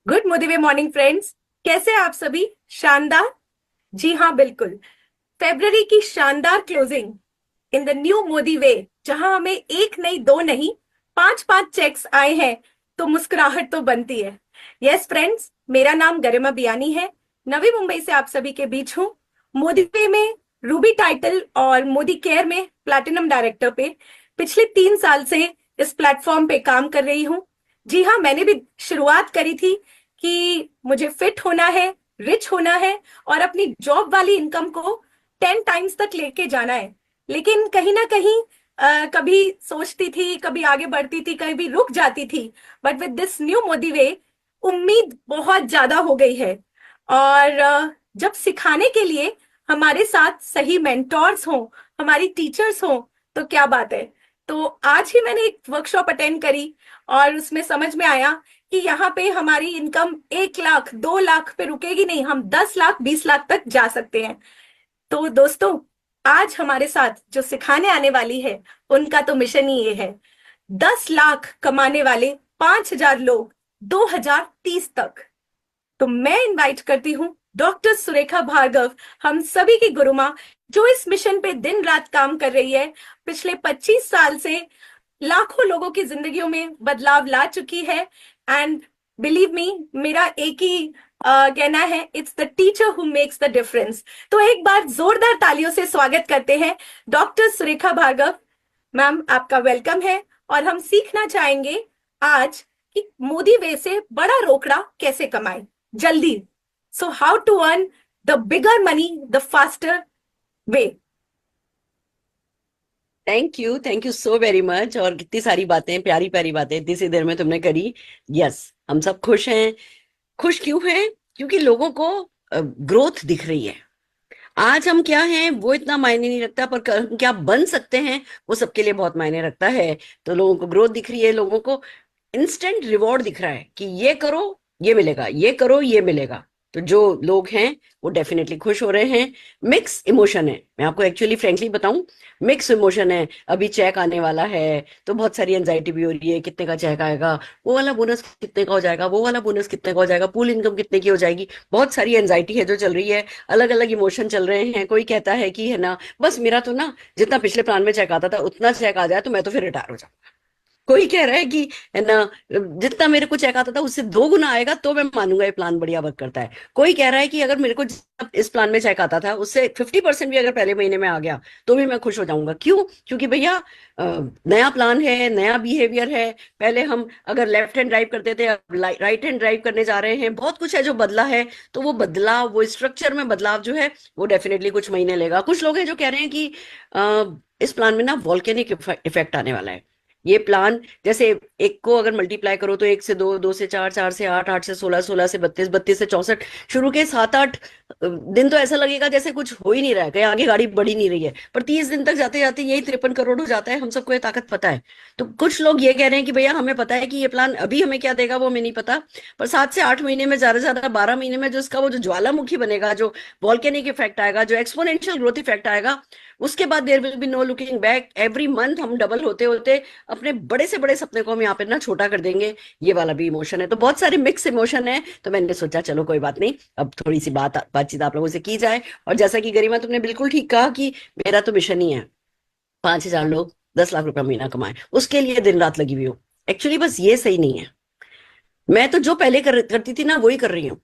Good Modi वे morning friends. कैसे हैं आप सभी? शानदार। जी हाँ, बिल्कुल। फेब्रवरी की शानदार closing in the new Modi way, जहां हमें एक नहीं दो नहीं पांच पांच चेक्स आए हैं, तो मुस्कुराहट तो बनती है। यस फ्रेंड्स, मेरा नाम गरिमा बियानी है। नवी मुंबई से आप सभी के बीच हूँ। मोदी वे में रूबी टाइटल और मोदी केयर में प्लैटिनम डायरेक्टर पे पिछले 3 साल से इस प्लेटफॉर्म पे काम कर रही हूँ। जी हाँ, मैंने भी शुरुआत करी थी कि मुझे फिट होना है, रिच होना है और अपनी जॉब वाली इनकम को 10 टाइम्स तक लेके जाना है। लेकिन कहीं ना कहीं कभी सोचती थी, कभी आगे बढ़ती थी, कभी रुक जाती थी। But with this new Modi way, उम्मीद बहुत ज्यादा हो गई है। और जब सिखाने के लिए हमारे साथ सही मेंटोर्स हों, हमारी टीचर्स हों, तो क्या बात है। तो आज ही मैंने एक वर्कशॉप अटेंड करी और उसमें समझ में आया कि यहाँ पे हमारी इनकम 1 लाख 2 लाख पे रुकेगी नहीं, हम 10 लाख 20 लाख तक जा सकते हैं। तो दोस्तों, आज हमारे साथ जो सिखाने आने वाली है, उनका तो मिशन ही ये है, 10 लाख कमाने वाले 5,000 लोग 2030 तक। तो मैं इनवाइट करती हूँ डॉक्टर सुरेखा भार्गव, हम सभी की गुरु माँ, जो इस मिशन पे दिन रात काम कर रही है। पिछले 25 साल से लाखों लोगों की जिंदगियों में बदलाव ला चुकी है। एंड बिलीव मी, मेरा एक ही कहना है, it's the teacher who makes the difference. तो एक बार जोरदार तालियों से स्वागत करते हैं डॉक्टर सुरेखा भार्गव। मैम, आपका वेलकम है। और हम सीखना चाहेंगे आज कि मोदी वे से बड़ा रोकड़ा कैसे कमाएं जल्दी। So how to earn the bigger money the faster way. Thank you so very much. और कितनी सारी बातें, प्यारी प्यारी बातें इतनी सी देर में तुमने करी। यस, हम सब खुश हैं। खुश क्यों हैं? क्योंकि लोगों को ग्रोथ दिख रही है। आज हम क्या हैं वो इतना मायने नहीं रखता, पर कल हम क्या बन सकते हैं वो सबके लिए बहुत मायने रखता है। तो लोगों को ग्रोथ दिख रही है, लोगों को इंस्टेंट रिवॉर्ड दिख रहा है कि ये करो ये मिलेगा, ये करो ये मिलेगा। तो जो लोग हैं वो डेफिनेटली खुश हो रहे हैं। मिक्स इमोशन है, मैं आपको एक्चुअली फ्रेंकली बताऊं, मिक्स इमोशन है। अभी चेक आने वाला है तो बहुत सारी एंजाइटी भी हो रही है, कितने का चेक आएगा, वो वाला बोनस कितने का हो जाएगा, वो वाला बोनस कितने का हो जाएगा, पूल इनकम कितने की हो जाएगी। बहुत सारी एंजाइटी है जो चल रही है, अलग अलग इमोशन चल रहे हैं। कोई कहता है कि है ना, बस मेरा तो ना जितना पिछले प्लान में चेक आता था उतना चेक आ जाए तो मैं तो फिर रिटायर हो जाऊं। कोई कह रहा है कि है ना, जितना मेरे को चेक आता था उससे 2 गुना आएगा तो मैं मानूंगा ये प्लान बढ़िया वर्क करता है। कोई कह रहा है कि अगर मेरे को जितना इस प्लान में चेक आता था उससे 50% भी अगर पहले महीने में आ गया तो भी मैं खुश हो जाऊंगा। क्यों? क्योंकि भैया नया प्लान है, नया बिहेवियर है। पहले हम अगर लेफ्ट हैंड ड्राइव करते थे, अब राइट हैंड ड्राइव करने जा रहे हैं। बहुत कुछ है जो बदला है। तो वो बदलाव, वो स्ट्रक्चर में बदलाव जो है वो डेफिनेटली कुछ महीने लेगा। कुछ लोग हैं जो कह रहे हैं कि इस प्लान में ना वॉल्केनिक इफेक्ट आने वाला है। ये प्लान जैसे एक को अगर मल्टीप्लाई करो तो 1 से 2, 2 से 4, 4 से 8, 8 से 16, 16 से 32, 32 से 64, शुरू के 7-8 दिन तो ऐसा लगेगा जैसे कुछ हो ही नहीं रहा है, कहीं आगे गाड़ी बढ़ ही नहीं रही है। पर 30 दिन तक जाते जाते यही 53 करोड़ हो जाता है। हम सबको ये ताकत पता है। तो कुछ लोग ये कह रहे हैं कि भैया हमें पता है कि ये प्लान अभी हमें क्या देगा वो हमें नहीं पता, पर 7 से 8 महीने में, ज्यादा से ज्यादा 12 महीने में जो इसका वो जो ज्वालामुखी बनेगा, जो वॉल्केनिक इफेक्ट आएगा, जो एक्सपोनेंशियल ग्रोथ इफेक्ट आएगा, उसके बाद there will be no looking back. Every month हम डबल होते होते अपने बड़े से बड़े सपने को हम यहाँ पे ना छोटा कर देंगे। ये वाला भी इमोशन है। तो बहुत सारे मिक्स इमोशन है। तो मैंने सोचा चलो कोई बात नहीं, अब थोड़ी सी बातचीत आप लोगों से की जाए। और जैसा कि गरिमा तुमने बिल्कुल ठीक कहा कि मेरा तो मिशन ही है 5,000 लोग 10 लाख रुपया महीना कमाए, उसके लिए दिन रात लगी हुई हूँ। एक्चुअली बस ये सही नहीं है। मैं तो जो पहले करती थी ना वही कर रही हूँ।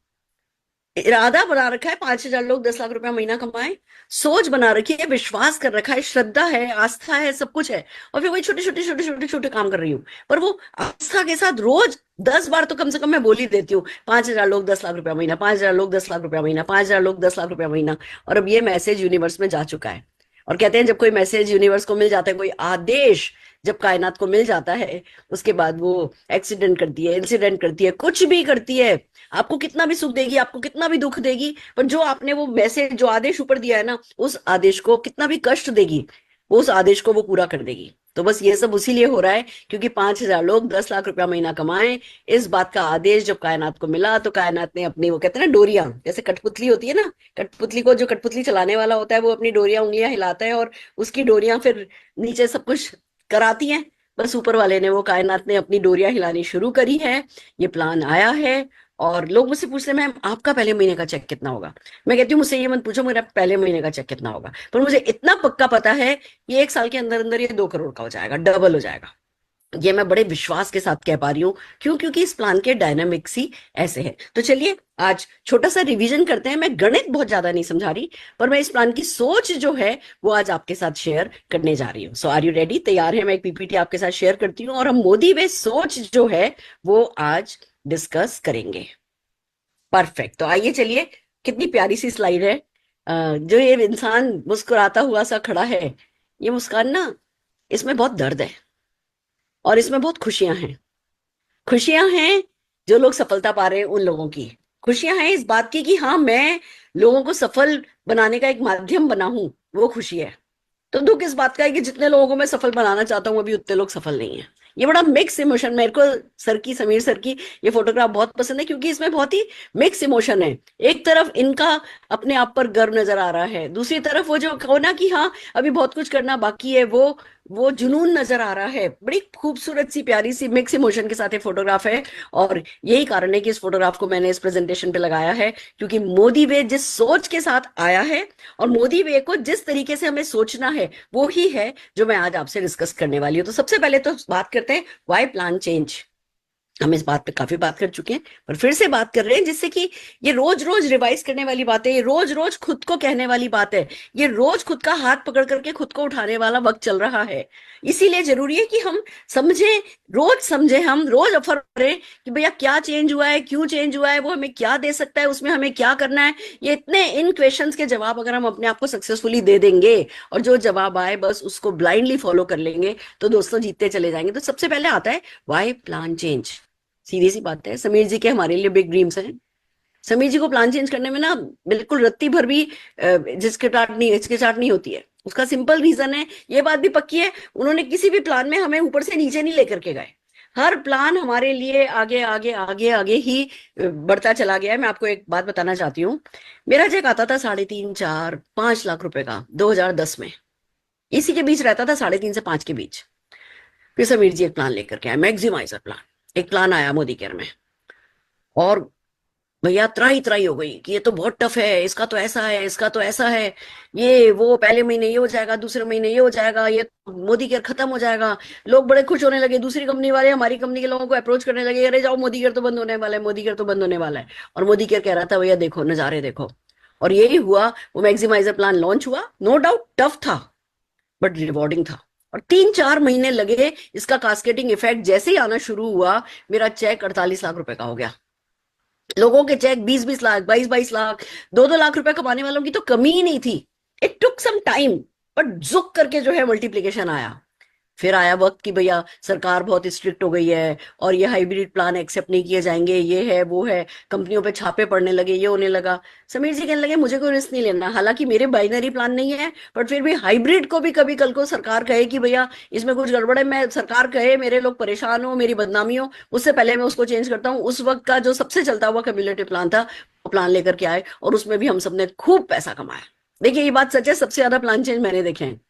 इरादा बना रखा है 5,000 लोग 10 लाख रुपया महीना कमाए। सोच बना रखी है, विश्वास कर रखा है, श्रद्धा है, आस्था है, सब कुछ है। और फिर वही छोटे छोटे छोटे छोटे छोटे काम कर रही हूँ। पर वो आस्था के साथ रोज 10 बार तो कम से कम मैं बोल ही देती हूँ, 5,000 लोग 10 लाख रुपया महीना, 5,000 लोग 10 लाख रुपया महीना, 5,000 लोग 10 लाख रुपया महीना। और अब ये मैसेज यूनिवर्स में जा चुका है। और कहते हैं जब कोई मैसेज यूनिवर्स को मिल जाता है, कोई आदेश जब कायनात को मिल जाता है, उसके बाद वो एक्सीडेंट करती है, इंसिडेंट करती है, कुछ भी करती है। आपको कितना भी सुख देगी, आपको कितना भी दुख देगी, पर जो आपने वो मैसेज, जो आदेश ऊपर दिया है ना, उस आदेश को कितना भी कष्ट देगी, उस आदेश को वो पूरा कर देगी। तो बस ये सब उसी लिए हो रहा है क्योंकि 5,000 लोग 10 लाख रुपया महीना कमाएं, इस बात का आदेश जब कायनात को मिला तो कायनात ने अपनी, वो कहते हैं ना डोरियां, जैसे कठपुतली होती है ना, कठपुतली को जो कठपुतली चलाने वाला होता है वो अपनी डोरियां, उंगलियां हिलाता है और उसकी डोरियां फिर नीचे सब कुछ कराती हैं। बस ऊपर वाले ने, वो कायनात ने अपनी डोरियां हिलानी शुरू करी है। ये प्लान आया है और लोग मुझसे पूछते हैं मैम आपका पहले महीने का चेक कितना होगा। मैं कहती हूँ मुझसे ये मत पूछो मेरा पहले महीने का चेक कितना होगा, पर मुझे इतना पक्का पता है कि 1 साल के अंदर अंदर ये 2 करोड़ का हो जाएगा, डबल हो जाएगा। ये मैं बड़े विश्वास के साथ कह पा रही हूँ। क्यों? क्योंकि इस प्लान के डायनामिक्स ही ऐसे हैं। तो चलिए आज छोटा सा रिवीजन करते हैं। मैं गणित बहुत ज्यादा नहीं समझा रही, पर मैं इस प्लान की सोच जो है वो आज आपके साथ शेयर करने जा रही हूँ। सो आर यू रेडी? तैयार है? मैं एक पीपीटी आपके साथ शेयर करती हूँ और हम मोदी वे सोच जो है वो आज डिस्कस करेंगे। परफेक्ट। तो आइए चलिए, कितनी प्यारी सी स्लाइड है। जो ये इंसान मुस्कुराता हुआ सा खड़ा है, ये मुस्कान ना, इसमें बहुत दर्द है और इसमें बहुत खुशियां हैं। खुशियां हैं जो लोग सफलता पा रहे हैं उन लोगों की। खुशियां हैं इस बात की कि हाँ मैं लोगों को सफल बनाने का एक माध्यम बना हूं, वो खुशी है। तो दुख इस बात का है कि जितने लोगों को मैं सफल बनाना चाहता हूँ अभी उतने लोग सफल नहीं है। ये बड़ा मिक्स इमोशन। मेरे को समीर सर की ये फोटोग्राफ बहुत पसंद है क्योंकि इसमें बहुत ही मिक्स इमोशन है। एक तरफ इनका अपने आप पर गर्व नजर आ रहा है, दूसरी तरफ वो जो कहो ना कि हाँ अभी बहुत कुछ करना बाकी है, वो जुनून नजर आ रहा है। बड़ी खूबसूरत सी प्यारी सी मिक्स इमोशन के साथ ये फोटोग्राफ है। और यही कारण है कि इस फोटोग्राफ को मैंने इस प्रेजेंटेशन पे लगाया है, क्योंकि मोदी वे जिस सोच के साथ आया है और मोदी वे को जिस तरीके से हमें सोचना है वो ही है जो मैं आज आपसे डिस्कस करने वाली हूँ। तो सबसे पहले तो बात करते हैं व्हाई प्लान चेंज। हम इस बात पे काफी बात कर चुके हैं, पर फिर से बात कर रहे हैं, जिससे कि ये रोज रोज रिवाइज करने वाली बात है, ये रोज रोज खुद को कहने वाली बात है, ये रोज खुद का हाथ पकड़ करके खुद को उठाने वाला वक्त चल रहा है। इसीलिए जरूरी है कि हम समझें, रोज समझें, हम रोज अफर करें कि भैया क्या चेंज हुआ है, क्यों चेंज हुआ है, वो हमें क्या दे सकता है, उसमें हमें क्या करना है। ये इतने इन क्वेश्चंस के जवाब अगर हम अपने आप को सक्सेसफुली दे देंगे और जो जवाब आए बस उसको ब्लाइंडली फॉलो कर लेंगे, तो दोस्तों जीतते चले जाएंगे। तो सबसे पहले आता है व्हाई प्लान चेंज। सीधी सी बात है, समीर जी के हमारे लिए बिग ड्रीम्स हैं। समीर जी को प्लान चेंज करने में ना बिल्कुल रत्ती भर भी हिचकिचाहट नहीं होती है। उसका सिंपल रीजन है, ये बात भी पक्की है, उन्होंने किसी भी प्लान में हमें ऊपर से नीचे नहीं लेकर के गए। हर प्लान हमारे लिए आगे आगे आगे आगे ही बढ़ता चला गया है। मैं आपको एक बात बताना चाहती हूँ। मेरा चेक आता था 3.5 4 5 लाख रुपए का 2010 में। इसी के बीच रहता था 3.5 से 5 के बीच। फिर समीर जी एक प्लान लेकर के आए, मैक्सिमाइजर प्लान। एक प्लान आया मोदी केयर में, और भैया त्राही त्राही हो गई कि ये तो बहुत टफ है, इसका तो ऐसा है, इसका तो ऐसा है, ये वो पहले महीने ये हो जाएगा, दूसरे महीने ये हो जाएगा, ये तो मोदी केयर खत्म हो जाएगा। लोग बड़े खुश होने लगे, दूसरी कंपनी वाले हमारी कंपनी के लोगों को अप्रोच करने लगे, अरे जाओ मोदी केयर तो बंद होने वाला है, मोदी केयर तो बंद होने वाला है। और मोदी केयर कह रहा था भैया देखो नजारे देखो। और यही हुआ, वो मैक्सिमाइजर प्लान लॉन्च हुआ। नो डाउट टफ था बट रिवॉर्डिंग था। और 3 4 महीने लगे, इसका कास्केटिंग इफेक्ट जैसे ही आना शुरू हुआ, मेरा चेक 48 लाख रुपए का हो गया। लोगों के चेक 20 20 लाख, 22 22 लाख, 2 2 लाख रुपए कमाने वालों की तो कमी ही नहीं थी। It took some time, but जुक करके जो है मल्टीप्लीकेशन आया। फिर आया वक्त कि भैया सरकार बहुत स्ट्रिक्ट हो गई है और ये हाइब्रिड प्लान एक्सेप्ट नहीं किए जाएंगे, ये है वो है, कंपनियों पे छापे पड़ने लगे, ये होने लगा। समीर जी कहने लगे मुझे कोई रिस्क नहीं लेना, हालांकि मेरे बाइनरी प्लान नहीं है, बट फिर भी हाइब्रिड को भी कभी कल को सरकार कहे कि भैया इसमें कुछ गड़बड़ है, मैं सरकार कहे मेरे लोग परेशान हो, मेरी बदनामी हो, उससे पहले मैं उसको चेंज करता हूँ। उस वक्त का जो सबसे चलता हुआ कम्युलेटिव प्लान था, वो प्लान लेकर के आए और उसमें भी हम सबने खूब पैसा कमाया। देखिए ये बात सच है, सबसे ज्यादा प्लान चेंज मैंने देखे हैं।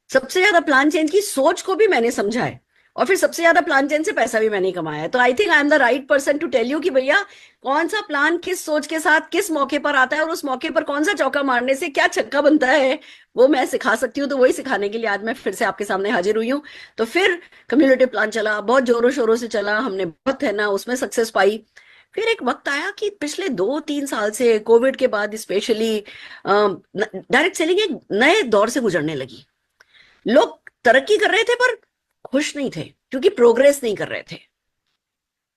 सबसे ज्यादा प्लान चेंज की सोच को भी मैंने समझा है, और फिर सबसे ज्यादा प्लान चेंज से पैसा भी मैंने ही कमाया है। तो I think I am the right person to tell you कि भैया कौन सा प्लान किस सोच के साथ किस मौके पर आता है और उस मौके पर कौन सा चौका मारने से क्या छक्का बनता है, वो मैं सिखा सकती हूँ। तो वही सिखाने के लिए आज मैं फिर से आपके सामने हाजिर हुई हूँ। तो फिर कम्युनिटी प्लान चला, बहुत जोरों शोरों से चला, हमने बहुत है ना उसमें सक्सेस पाई। फिर एक वक्त आया कि पिछले 2 3 साल से कोविड के बाद स्पेशली डायरेक्ट सेलिंग एक नए दौर से गुजरने लगी। लोग तरक्की कर रहे थे पर खुश नहीं थे, क्योंकि प्रोग्रेस नहीं कर रहे थे।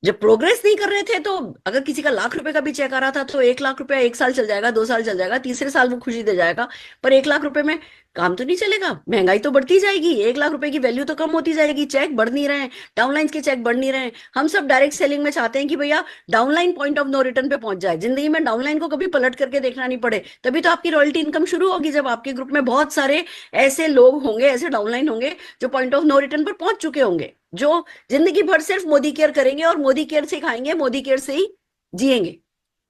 जब प्रोग्रेस नहीं कर रहे थे तो अगर किसी का लाख रुपए का भी चेक आ रहा था तो 1 लाख रुपया 1 साल चल जाएगा, 2 साल चल जाएगा, तीसरे साल वो खुशी दे जाएगा। पर 1 लाख रुपए में काम तो नहीं चलेगा, महंगाई तो बढ़ती जाएगी, 1 लाख रुपए की वैल्यू तो कम होती जाएगी, चेक बढ़ नहीं रहे हैं, डाउनलाइन के चेक बढ़ नहीं रहे हैं। हम सब डायरेक्ट सेलिंग में चाहते हैं कि भैया downline point of no return पे पहुंच जाए, जिंदगी में डाउनलाइन को कभी पलट करके देखना नहीं पड़े। तभी तो आपकी रॉयल्टी इनकम शुरू होगी, जब आपके ग्रुप में बहुत सारे ऐसे लोग होंगे, ऐसे डाउनलाइन होंगे जो पॉइंट ऑफ नो रिटर्न पर पहुंच चुके होंगे, जो जिंदगी भर सिर्फ मोदी केयर करेंगे और मोदी केयर से खाएंगे, मोदी केयर से ही जिएंगे।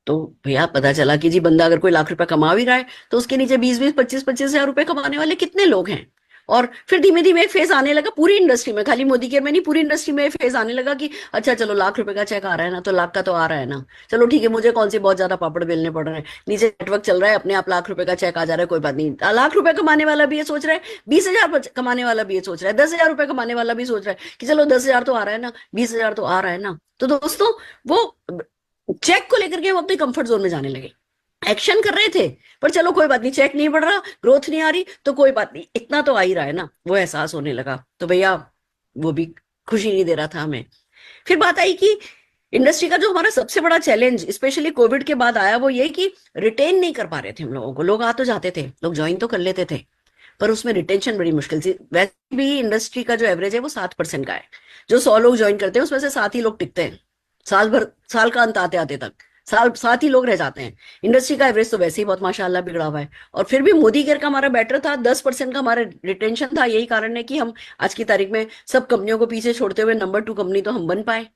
तो भैया पता चला कि जी बंदा अगर कोई लाख रुपए कमा भी रहा है तो उसके नीचे 20 20 25 25 हजार रुपए कमाने वाले कितने लोग हैं। और फिर धीमे धीमे एक फेज आने लगा पूरी इंडस्ट्री में, खाली मोदी केयर में नहीं, पूरी इंडस्ट्री में फेज आने लगा कि अच्छा चलो लाख रुपए का चेक आ रहा है ना, तो लाख का तो आ रहा है ना, चलो ठीक है, मुझे कौन सी बहुत ज्यादा पापड़ बेलने पड़ रहे हैं, नीचे नेटवर्क चल रहा है, अपने आप लाख रुपए का चेक आ जा रहा है, कोई बात नहीं। लाख रुपए कमाने वाला भी ये सोच रहा है, 20,000 कमाने वाला भी ये सोच रहा है, 10,000 रुपए कमाने वाला भी सोच रहा है कि चलो 10,000 तो आ रहा है ना, 20,000 तो आ रहा है ना। तो दोस्तों वो चेक को लेकर के वो अपने कंफर्ट जोन में जाने लगे, एक्शन कर रहे थे, पर चलो कोई बात नहीं, चेक नहीं बढ़ रहा, ग्रोथ नहीं आ रही, तो कोई बात नहीं, इतना तो आ ही रहा है ना, वो एहसास होने लगा। तो भैया वो भी खुशी नहीं दे रहा था हमें। फिर बात आई कि इंडस्ट्री का जो हमारा सबसे बड़ा चैलेंज स्पेशली कोविड के बाद आया, वो ये कि रिटेन नहीं कर पा रहे थे हम लोगों को। लोग आ तो जाते थे, लोग ज्वाइन तो कर लेते थे, पर उसमें रिटेंशन बड़ी मुश्किल थी। वैसे भी इंडस्ट्री का जो एवरेज है वो 7% का है। जो 100 लोग ज्वाइन करते हैं उसमें से 7 ही लोग टिकते हैं, साल भर, साल का अंत आते आते तक साल 7 ही लोग रह जाते हैं। इंडस्ट्री का एवरेज तो वैसे ही बहुत माशाल्लाह बिगड़ा हुआ है, और फिर भी मोदी केयर का हमारा बेटर था, 10% का हमारा रिटेंशन था। यही कारण है कि हम आज की तारीख में सब कंपनियों को पीछे छोड़ते हुए नंबर 2 कंपनी तो हम बन पाए।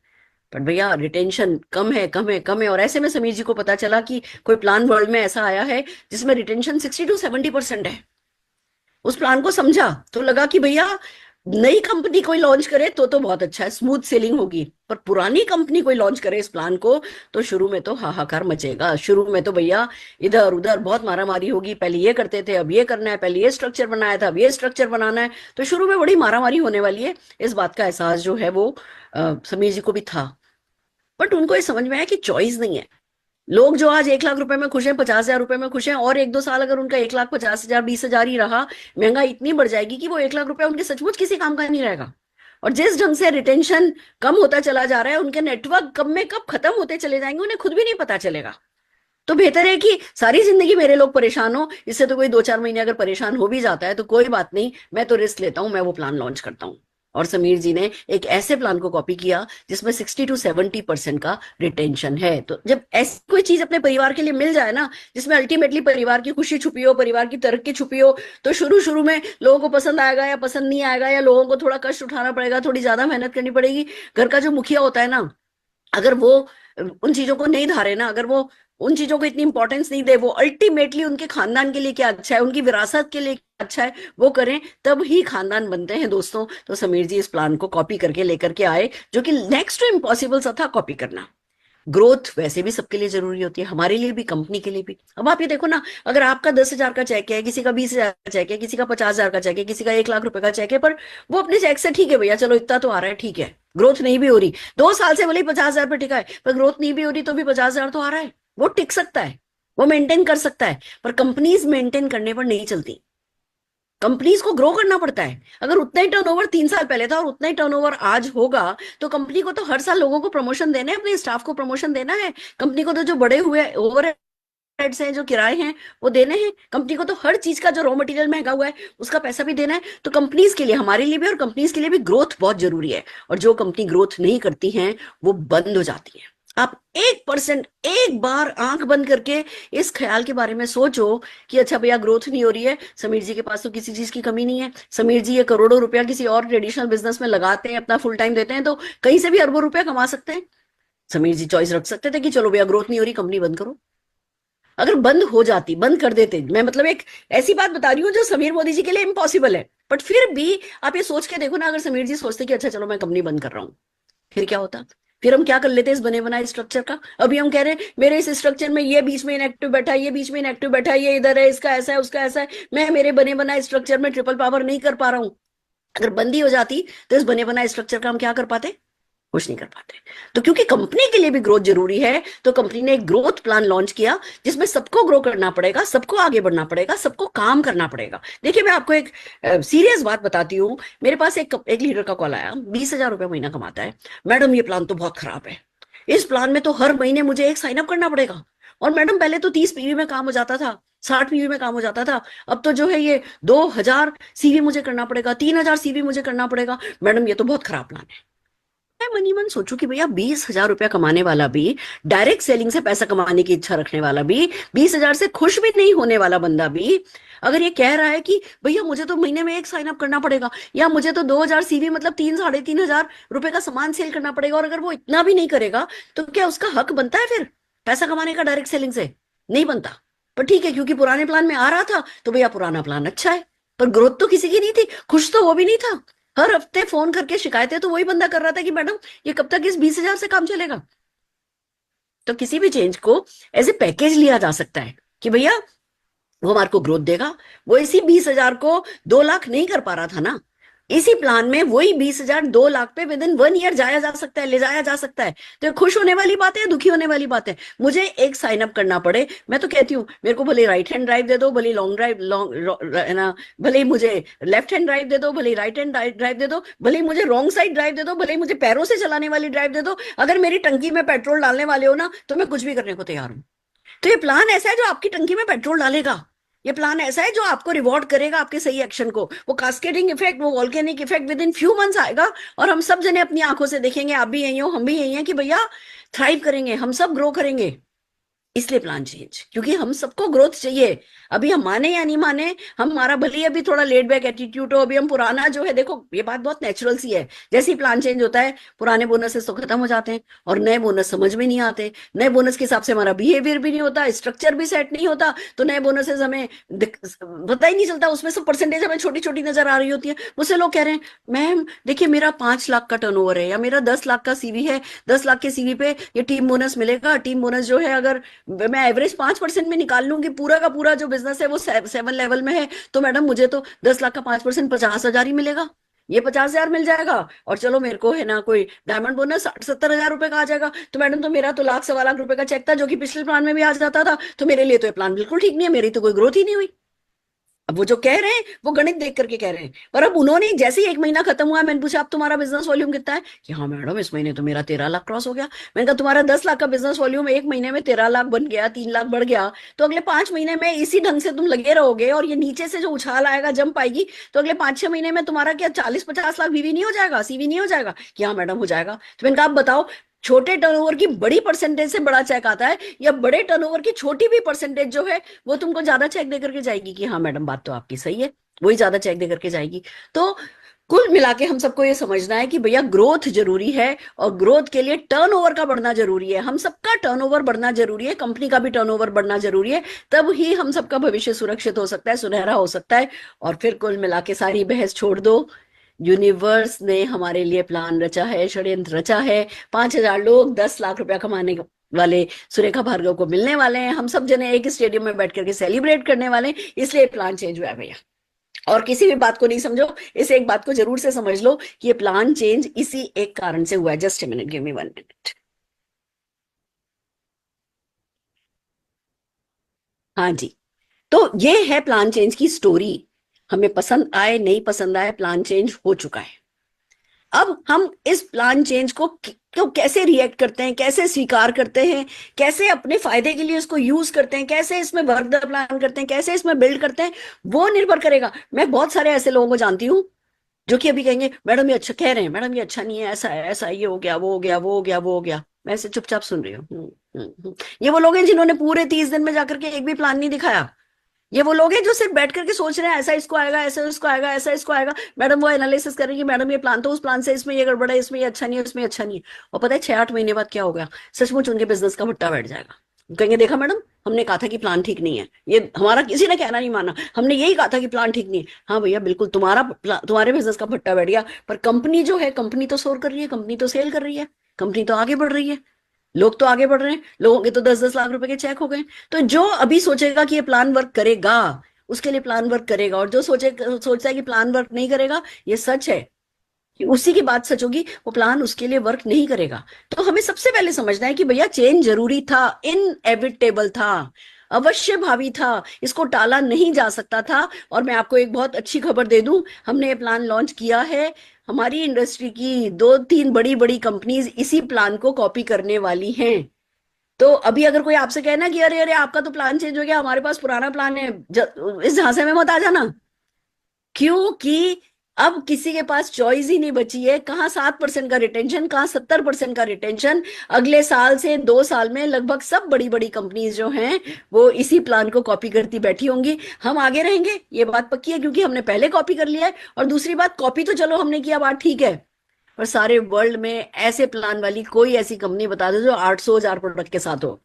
पर भैया रिटेंशन कम है, कम है, कम है। और ऐसे में समीर जी को पता चला कि कोई प्लान वर्ल्ड में ऐसा आया है जिसमें रिटेंशन 60 to 70% है। उस प्लान को समझा तो लगा कि भैया नई कंपनी कोई लॉन्च करे तो बहुत अच्छा है, स्मूथ सेलिंग होगी, पर पुरानी कंपनी कोई लॉन्च करे इस प्लान को तो शुरू में तो हाहाकार मचेगा। शुरू में तो भैया इधर उधर बहुत मारामारी होगी, पहले ये करते थे अब ये करना है, पहले ये स्ट्रक्चर बनाया था अब ये स्ट्रक्चर बनाना है, तो शुरू में बड़ी मारामारी होने वाली है। इस बात का एहसास जो है वो समीर जी को भी था, बट उनको ये समझ में आया कि चॉइस नहीं है। लोग जो आज 1 लाख रुपए में खुश हैं, 50,000 रुपए में खुश हैं, और 1-2 साल अगर उनका 1,50,000 20,000 ही रहा, महंगाई इतनी बढ़ जाएगी कि वो 1 लाख रुपए उनके सचमुच किसी काम का नहीं रहेगा। और जिस ढंग से रिटेंशन कम होता चला जा रहा है, उनके नेटवर्क कब में कब खत्म होते चले जाएंगे उन्हें खुद भी नहीं पता चलेगा। तो बेहतर है कि सारी जिंदगी मेरे लोग परेशान हो, इससे तो कोई 2-4 महीने अगर परेशान हो भी जाता है तो कोई बात नहीं, मैं तो रिस्क लेता हूं, मैं वो प्लान लॉन्च करता हूं। और समीर जी ने एक ऐसे प्लान को कॉपी किया जिसमें 60 to 70% का रिटेंशन है। तो जब ऐसी कोई चीज अपने परिवार के लिए मिल जाए ना, जिसमें अल्टीमेटली परिवार की खुशी छुपी हो, परिवार की तरक्की छुपी हो, तो शुरू शुरू में लोगों को पसंद आएगा या पसंद नहीं आएगा, या लोगों को थोड़ा कष्ट उठाना पड़ेगा, थोड़ी ज्यादा मेहनत करनी पड़ेगी। घर का जो मुखिया होता है ना, अगर वो उन चीजों को नहीं धारे ना, अगर वो उन चीजों को इतनी इंपॉर्टेंस नहीं दे, वो अल्टीमेटली उनके खानदान के लिए क्या अच्छा है, उनकी विरासत के लिए क्या अच्छा है वो करें, तब ही खानदान बनते हैं दोस्तों। तो समीर जी इस प्लान को कॉपी करके लेकर के आए, जो कि नेक्स्ट टू इम्पॉसिबल सा था कॉपी करना। ग्रोथ वैसे भी सबके लिए जरूरी होती है, हमारे लिए भी, कंपनी के लिए भी। अब आप ये देखो ना, अगर आपका 10,000 का चेक है, किसी का 20,000 का चेक है, किसी का 50,000 का चेक है, किसी का 1 लाख रुपए का चेक है, पर वो अपने चेक से ठीक है भैया, चलो इतना तो आ रहा है, ठीक है, ग्रोथ नहीं भी हो रही, 2 साल से भले ही 50,000 पे टिका है, पर ग्रोथ नहीं भी हो रही तो भी 50,000 तो आ रहा है, वो टिक सकता है, वो मेंटेन कर सकता है। पर कंपनीज मेंटेन करने पर नहीं चलती, कंपनीज को ग्रो करना पड़ता है। अगर उतना ही टर्नओवर 3 साल पहले था और उतना ही टर्नओवर आज होगा, तो कंपनी को तो हर साल लोगों को प्रमोशन देना है, अपने स्टाफ को प्रमोशन देना है, कंपनी को तो जो बड़े हुए ओवरहेड्स हैं, जो किराए हैं वो देने हैं, कंपनी को तो हर चीज का जो रॉ मटेरियल महंगा हुआ है उसका पैसा भी देना है। तो कंपनीज के लिए, हमारे लिए भी और कंपनीज के लिए भी ग्रोथ बहुत जरूरी है। और जो कंपनी ग्रोथ नहीं करती है वो बंद हो जाती है। आप 1% एक बार आंख बंद करके इस ख्याल के बारे में सोचो कि अच्छा भैया ग्रोथ नहीं हो रही है, समीर जी के पास तो किसी चीज की कमी नहीं है, समीर जी ये करोड़ों रुपया किसी और ट्रेडिशनल बिजनेस में लगाते हैं, अपना फुल टाइम देते हैं, तो कहीं से भी अरबों रुपया कमा सकते हैं। समीर जी चॉइस रख सकते थे कि चलो भैया ग्रोथ नहीं हो रही, कंपनी बंद करो। अगर बंद हो जाती, बंद कर देते, मैं मतलब एक ऐसी बात बता रही हूँ जो समीर मोदी जी के लिए इम्पॉसिबल है, बट फिर भी आप ये सोच के देखो ना, अगर समीर जी सोचते कि अच्छा चलो मैं कंपनी बंद कर रहा हूँ, फिर क्या होता? फिर हम क्या कर लेते इस बने बनाए स्ट्रक्चर का? अभी हम कह रहे हैं मेरे इस स्ट्रक्चर में ये बीच में इनएक्टिव बैठा है, ये बीच में इनएक्टिव बैठा है, ये इधर है, इसका ऐसा है, उसका ऐसा है, मैं मेरे बने बनाए स्ट्रक्चर में ट्रिपल पावर नहीं कर पा रहा हूं। अगर बंदी हो जाती तो इस बने बनाए स्ट्रक्चर का हम क्या कर पाते? कुछ नहीं कर पाते। तो क्योंकि कंपनी के लिए भी ग्रोथ जरूरी है, तो कंपनी ने एक ग्रोथ प्लान लॉन्च किया जिसमें सबको ग्रो करना पड़ेगा, सबको आगे बढ़ना पड़ेगा, सबको काम करना पड़ेगा। देखिए मैं आपको एक सीरियस बात बताती हूँ। मेरे पास एक लीडर का कॉल आया, 20,000 रुपये महीना कमाता है। मैडम ये प्लान तो बहुत खराब है, इस प्लान में तो हर महीने मुझे एक साइन अप करना पड़ेगा, और मैडम पहले तो 30 पीवी में काम हो जाता था, 60 पीवी में काम हो जाता था, अब तो जो है ये 2,000 सीवी मुझे करना पड़ेगा, 3,000 सीवी मुझे करना पड़ेगा। मैडम ये तो बहुत खराब प्लान है। मैं मनी मन सोचू कि भैया 20,000 रुपया कमाने वाला भी, डायरेक्ट सेलिंग से पैसा कमाने की इच्छा रखने वाला भी, 20,000 से खुश भी नहीं होने वाला बंदा भी, अगर ये कह रहा है कि भैया मुझे तो महीने में एक साइन अप करना पड़ेगा, या मुझे तो 2,000 सीवी मतलब 3-3,500 रुपए का सामान सेल करना पड़ेगा, और अगर वो इतना भी नहीं करेगा तो क्या उसका हक बनता है फिर पैसा कमाने का डायरेक्ट सेलिंग से? नहीं बनता। पर ठीक है, क्योंकि पुराने प्लान में आ रहा था तो भैया पुराना प्लान अच्छा है, पर ग्रोथ तो किसी की नहीं थी, खुश तो वो भी नहीं था। हर हफ्ते फोन करके शिकायतें तो वही बंदा कर रहा था कि मैडम ये कब तक इस 20,000 से काम चलेगा। तो किसी भी चेंज को एज ए पैकेज लिया जा सकता है कि भैया वो हमारे को ग्रोथ देगा। वो इसी 20,000 को 2 लाख नहीं कर पा रहा था ना, इसी प्लान में वही 20,000 2 लाख पे विद इन 1 ईयर जाया जा सकता है, ले जाया जा सकता है। तो ये खुश होने वाली बात है, दुखी होने वाली बात है। मुझे एक साइन अप करना पड़े, मैं तो कहती हूँ मेरे को भले राइट हैंड ड्राइव दे दो, भले लॉन्ग ड्राइव लॉन्ग है ना, भले ही मुझे लेफ्ट हैंड ड्राइव दे दो, भले राइट हैंड ड्राइव दे दो, भले ही मुझे रॉन्ग साइड ड्राइव दे दो, भले ही मुझे पैरों से चलाने वाली ड्राइव दे दो। अगर मेरी टंकी में पेट्रोल डालने वाले हो ना, तो मैं कुछ भी करने को तैयार हूँ। तो ये प्लान ऐसा है जो आपकी टंकी में पेट्रोल डालेगा। ये प्लान ऐसा है जो आपको रिवॉर्ड करेगा आपके सही एक्शन को। वो कास्केडिंग इफेक्ट, वो volcanic effect with in few months आएगा, और हम सब जने अपनी आंखों से देखेंगे, आप भी यही हो, हम भी यही हैं, कि भैया थ्राइव करेंगे, हम सब ग्रो करेंगे। इसलिए प्लान चेंज, क्योंकि हम सबको ग्रोथ चाहिए। अभी हम माने या नहीं माने, हमारा भले ही अभी थोड़ा लेट बैक एटीट्यूड हो, अभी हम पुराना जो है, देखो ये बात बहुत नेचुरल सी है, जैसे ही प्लान चेंज होता है पुराने बोनसेस तो खत्म हो जाते हैं और नए बोनस समझ में नहीं आते। नए बोनस के हिसाब से हमारा बिहेवियर भी नहीं होता, स्ट्रक्चर भी सेट नहीं होता, तो नए बोनसेस हमें पता ही नहीं चलता, उसमें सब परसेंटेज हमें छोटी छोटी नजर आ रही होती है। मुझसे लोग कह रहे हैं मैम देखिए मेरा 5 लाख का टर्नओवर है, या मेरा 10 लाख का सीवी है, 10 लाख के सीवी पे ये टीम बोनस मिलेगा। टीम बोनस जो है अगर मैं एवरेज 5% में निकाल लूंगी, पूरा का पूरा जो बिजनेस है वो 7 लेवल में है, तो मैडम मुझे तो 10 लाख का 5% 50,000 ही मिलेगा। ये 50,000 मिल जाएगा, और चलो मेरे को है ना कोई डायमंड बोनस 60-70 हजार रुपए का आ जाएगा, तो मैडम तो मेरा तो लाख सवा लाख रुपए का चेक था जो कि पिछले प्लान में भी आ जाता था। तो मेरे लिए तो ये प्लान बिल्कुल ठीक नहीं है, मेरी तो कोई ग्रोथ ही नहीं हुई। अब वो जो कह रहे हैं वो गणित देख करके कह रहे हैं, पर अब उन्होंने जैसे ही 1 महीना खत्म हुआ, मैंने पूछा अब तुम्हारा बिजनेस वॉल्यूम कितना है, कि हाँ मैडम इस महीने तो मेरा 13 लाख क्रॉस हो गया। मैंने कहा तुम्हारा 10 लाख का बिजनेस वॉल्यूम 1 महीने में 13 लाख बन गया, 3 लाख बढ़ गया, तो अगले 5 महीने में इसी ढंग से तुम लगे रहोगे, और ये नीचे से जो उछाल आएगा, जंप आएगी, तो अगले 5-6 महीने में तुम्हारा क्या 40-50 लाख वीवी नहीं हो जाएगा, सीवी नहीं हो जाएगा? कि हाँ मैडम हो जाएगा। तो मैंने कहा आप बताओ, छोटे टर्नओवर की बड़ी परसेंटेज से बड़ा चेक आता है, या बड़े टर्नओवर की छोटी भी परसेंटेज जो है वो तुमको ज्यादा चेक दे करके जाएगी? कि हाँ मैडम बात तो आपकी सही है, वही ज्यादा चेक दे करके जाएगी। तो कुल मिला के हम सबको ये समझना है कि भैया ग्रोथ जरूरी है, और ग्रोथ के लिए टर्नओवर का बढ़ना जरूरी है। हम सबका टर्नओवर बढ़ना जरूरी है, कंपनी का भी टर्नओवर बढ़ना जरूरी है, तब ही हम सबका भविष्य सुरक्षित हो सकता है, सुनहरा हो सकता है। और फिर कुल मिला के सारी बहस छोड़ दो, यूनिवर्स ने हमारे लिए प्लान रचा है, षड्यंत्र रचा है। 5,000 लोग 10 लाख रुपया कमाने वाले सुरेखा भार्गव को मिलने वाले हैं, हम सब जने एक स्टेडियम में बैठ करके सेलिब्रेट करने वाले हैं, इसलिए प्लान चेंज हुआ है भैया। और किसी भी बात को नहीं समझो, इस एक बात को जरूर से समझ लो कि ये प्लान चेंज इसी एक कारण से हुआ है। Just a minute, give me 1 minute. हाँ जी, तो ये है प्लान चेंज की स्टोरी। हमें पसंद आए नहीं पसंद आए, प्लान चेंज हो चुका है। अब हम इस प्लान चेंज को कैसे रिएक्ट करते हैं, कैसे स्वीकार करते हैं, कैसे अपने फायदे के लिए इसको यूज करते हैं, कैसे इसमें वर्क द प्लान करते हैं, कैसे इसमें बिल्ड करते हैं, वो निर्भर करेगा। मैं बहुत सारे ऐसे लोगों को जानती हूँ जो कि अभी कहेंगे मैडम ये अच्छा कह रहे हैं, मैडम ये अच्छा नहीं है, ऐसा है, ऐसा है, ये हो गया, वो हो गया, वो हो गया, वो हो गया। मैं ऐसे चुपचाप सुन रही हूँ। ये वो लोग हैं जिन्होंने पूरे 30 दिन में जाकर के एक भी प्लान नहीं दिखाया। ये वो लोग हैं जो सिर्फ बैठ करके सोच रहे हैं ऐसा इसको आएगा, ऐसा इसको आएगा, ऐसा इसको आएगा। मैडम वो एनालिसिस कर रही है, मैडम ये प्लान तो उस प्लान से, इसमें ये गड़बड़ है, इसमें ये अच्छा नहीं है, इसमें अच्छा नहीं है। और पता है 6-8 महीने बाद क्या होगा? सचमुच उनके बिजनेस का भट्टा बैठ जाएगा। कहेंगे देखा मैडम हमने कहा था कि प्लान ठीक नहीं है, ये हमारा किसी ने कहना नहीं माना, हमने यही कहा था कि प्लान ठीक नहीं है। हाँ भैया बिल्कुल तुम्हारे बिजनेस का भट्टा बैठ गया, पर कंपनी जो है, कंपनी तो सोर कर रही है, कंपनी तो सेल कर रही है, कंपनी तो आगे बढ़ रही है, लोग तो आगे बढ़ रहे हैं, लोगों के तो 10-10 लाख रुपए के चेक हो गए। तो जो अभी सोचेगा कि ये प्लान वर्क करेगा, उसके लिए प्लान वर्क करेगा, और जो सोचता है कि प्लान वर्क नहीं करेगा, ये सच है कि उसी की बात सच होगी, वो प्लान उसके लिए वर्क नहीं करेगा। तो हमें सबसे पहले समझना है कि भैया चेंज जरूरी था, इनएविटेबल था, अवश्य भावी था, इसको टाला नहीं जा सकता था। और मैं आपको एक बहुत अच्छी खबर दे दूं, हमने ये प्लान लॉन्च किया है, हमारी इंडस्ट्री की 2-3 बड़ी बड़ी कंपनीज इसी प्लान को कॉपी करने वाली हैं। तो अभी अगर कोई आपसे कहे ना कि अरे अरे आपका तो प्लान चेंज हो गया, हमारे पास पुराना प्लान है, इस झांसे में मत आ जाना। क्योंकि अब किसी के पास चॉइस ही नहीं बची है, कहाँ 7% का रिटेंशन, कहाँ 70% का रिटेंशन। अगले साल से 2 साल में लगभग सब बड़ी बड़ी कंपनीज जो हैं वो इसी प्लान को कॉपी करती बैठी होंगी। हम आगे रहेंगे, ये बात पक्की है, क्योंकि हमने पहले कॉपी कर लिया है। और दूसरी बात, कॉपी तो चलो हमने किया, बात ठीक है, पर सारे वर्ल्ड में ऐसे प्लान वाली कोई ऐसी कंपनी बता दो जो 800,000 प्रोडक्ट के साथ हो।